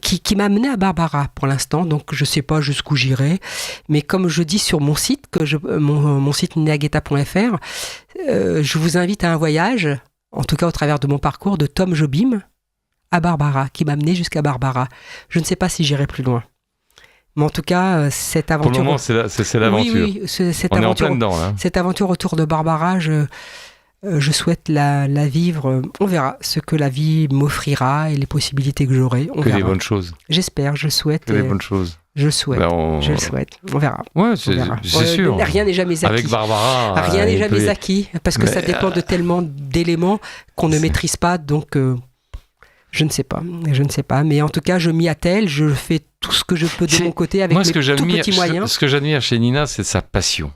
qui m'a amené à Barbara pour l'instant, donc je sais pas jusqu'où j'irai, mais comme je dis sur mon site, mon site ninaguetta.fr, je vous invite à un voyage, en tout cas au travers de mon parcours, de Tom Jobim à Barbara, qui m'a amené jusqu'à Barbara. Je ne sais pas si j'irai plus loin. Mais en tout cas, cette aventure... Pour le moment, c'est l'aventure. Oui, cette On aventure, est en plein dedans, là. Cette aventure autour de Barbara, je souhaite la vivre. On verra ce que la vie m'offrira et les possibilités que j'aurai. On verra. Des bonnes choses. J'espère, je souhaite. Que des bonnes choses. Je souhaite. Je le souhaite. On verra. Ouais, c'est sûr. Rien n'est jamais acquis. Avec Barbara. Rien n'est jamais acquis parce que ça dépend de tellement d'éléments qu'on ne maîtrise pas. Donc, je ne sais pas. Mais en tout cas, je m'y attelle. Je fais tout ce que je peux de mon côté avec moi, mes tout petits moyens. Ce que j'admire chez Nina, c'est sa passion.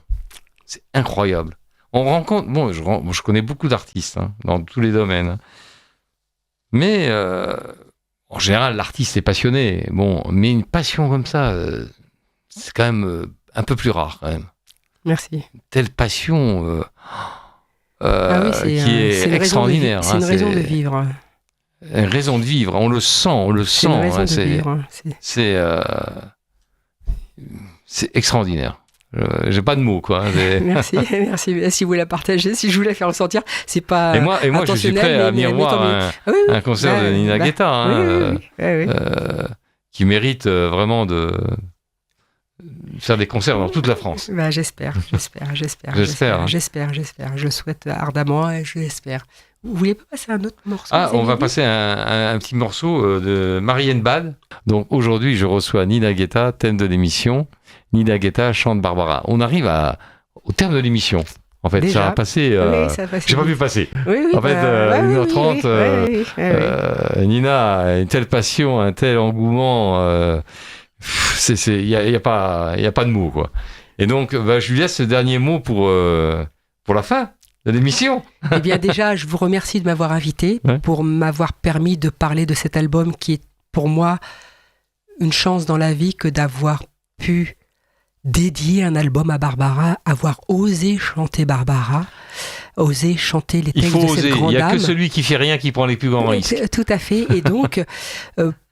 C'est incroyable. On rencontre, je connais beaucoup d'artistes dans tous les domaines, mais en général, l'artiste est passionné. Mais une passion comme ça, c'est quand même un peu plus rare, quand même. Merci. Telle passion qui c'est extraordinaire. C'est une raison de vivre. Une raison de vivre. On le sent. C'est une raison de vivre. C'est extraordinaire. J'ai pas de mots, quoi. Merci. Si vous la partagez, si je voulais faire ressentir, c'est pas. Et moi, je suis prêt à venir voir un concert de Nina Guetta, qui mérite vraiment de faire des concerts dans toute la France. J'espère. Je souhaite ardemment et je l'espère. Vous voulez pas passer un autre morceau? On va passer un petit morceau de Marianne Bad. Donc aujourd'hui, je reçois Nina Guetta, thème de l'émission. Nina Guetta chante Barbara. On arrive au terme de l'émission. En fait, déjà, ça a passé. J'ai pas pu passer. En fait, 1h30, Nina a une telle passion, un tel engouement. Il y a pas de mots, quoi. Et donc, je lui laisse ce dernier mot pour la fin de l'émission. Eh bien, déjà, je vous remercie de m'avoir invité, pour m'avoir permis de parler de cet album qui est pour moi une chance dans la vie que d'avoir pu dédier un album à Barbara, avoir osé chanter Barbara, oser chanter les textes de cette grande dame. Il n'y a que celui qui fait rien qui prend les plus grands risques. Tout à fait. Et donc,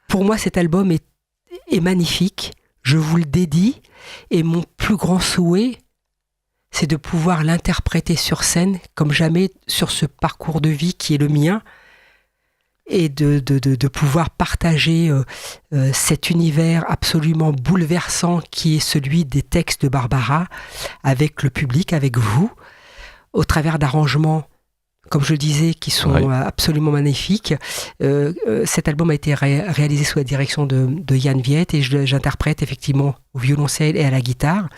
pour moi, cet album est magnifique. Je vous le dédie. Et mon plus grand souhait, c'est de pouvoir l'interpréter sur scène comme jamais sur ce parcours de vie qui est le mien, et de pouvoir partager cet univers absolument bouleversant qui est celui des textes de Barbara avec le public, avec vous, au travers d'arrangements, comme je le disais, qui sont absolument magnifiques. Cet album a été réalisé sous la direction de Yann Viette, et j'interprète effectivement au violoncelle et à la guitare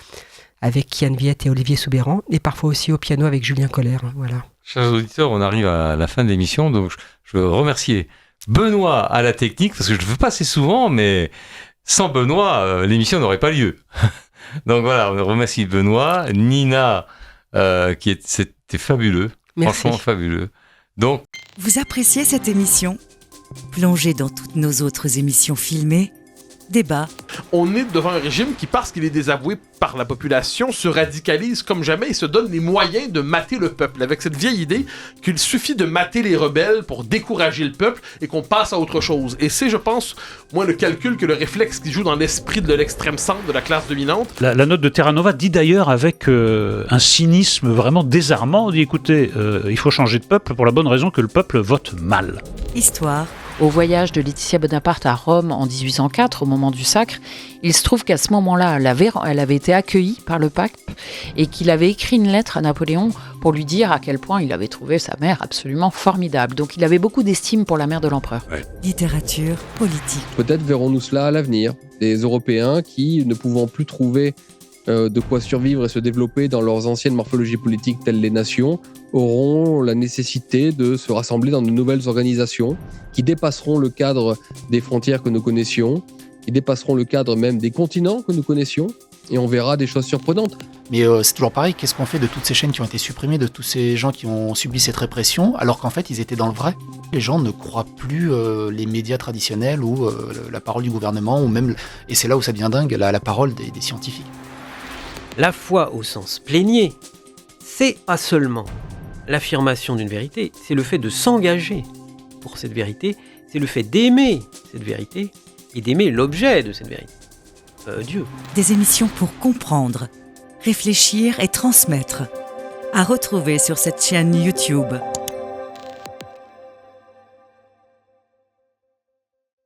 avec Yann Viette et Olivier Soubéran, et parfois aussi au piano avec Julien Collère. Voilà. Chers auditeurs, on arrive à la fin de l'émission, donc je veux remercier Benoît à la technique, parce que je ne le fais pas assez souvent, mais sans Benoît, l'émission n'aurait pas lieu. Donc voilà, on remercie Benoît, Nina, c'était fabuleux, merci. Franchement fabuleux. Donc, vous appréciez cette émission? Plongez dans toutes nos autres émissions filmées, débats. On est devant un régime qui, parce qu'il est désavoué par la population, se radicalise comme jamais et se donne les moyens de mater le peuple, avec cette vieille idée qu'il suffit de mater les rebelles pour décourager le peuple et qu'on passe à autre chose. Et c'est, je pense, moins le calcul que le réflexe qui joue dans l'esprit de l'extrême centre de la classe dominante. La note de Terra Nova dit d'ailleurs avec un cynisme vraiment désarmant, on dit écoutez, il faut changer de peuple pour la bonne raison que le peuple vote mal. Histoire. Au voyage de Laetitia Bonaparte à Rome en 1804, au moment du sacre, il se trouve qu'à ce moment-là, elle avait été accueillie par le pape et qu'il avait écrit une lettre à Napoléon pour lui dire à quel point il avait trouvé sa mère absolument formidable. Donc il avait beaucoup d'estime pour la mère de l'empereur. Littérature, politique. Peut-être verrons-nous cela à l'avenir. Des Européens qui, ne pouvant plus trouver de quoi survivre et se développer dans leurs anciennes morphologies politiques telles les nations, auront la nécessité de se rassembler dans de nouvelles organisations qui dépasseront le cadre des frontières que nous connaissions, qui dépasseront le cadre même des continents que nous connaissions, et on verra des choses surprenantes. Mais c'est toujours pareil, qu'est-ce qu'on fait de toutes ces chaînes qui ont été supprimées, de tous ces gens qui ont subi cette répression, alors qu'en fait ils étaient dans le vrai? Les gens ne croient plus les médias traditionnels ou la parole du gouvernement, ou même, et c'est là où ça devient dingue, la parole des scientifiques. La foi au sens plénier, c'est pas seulement l'affirmation d'une vérité, c'est le fait de s'engager pour cette vérité, c'est le fait d'aimer cette vérité et d'aimer l'objet de cette vérité, Dieu. Des émissions pour comprendre, réfléchir et transmettre. À retrouver sur cette chaîne YouTube.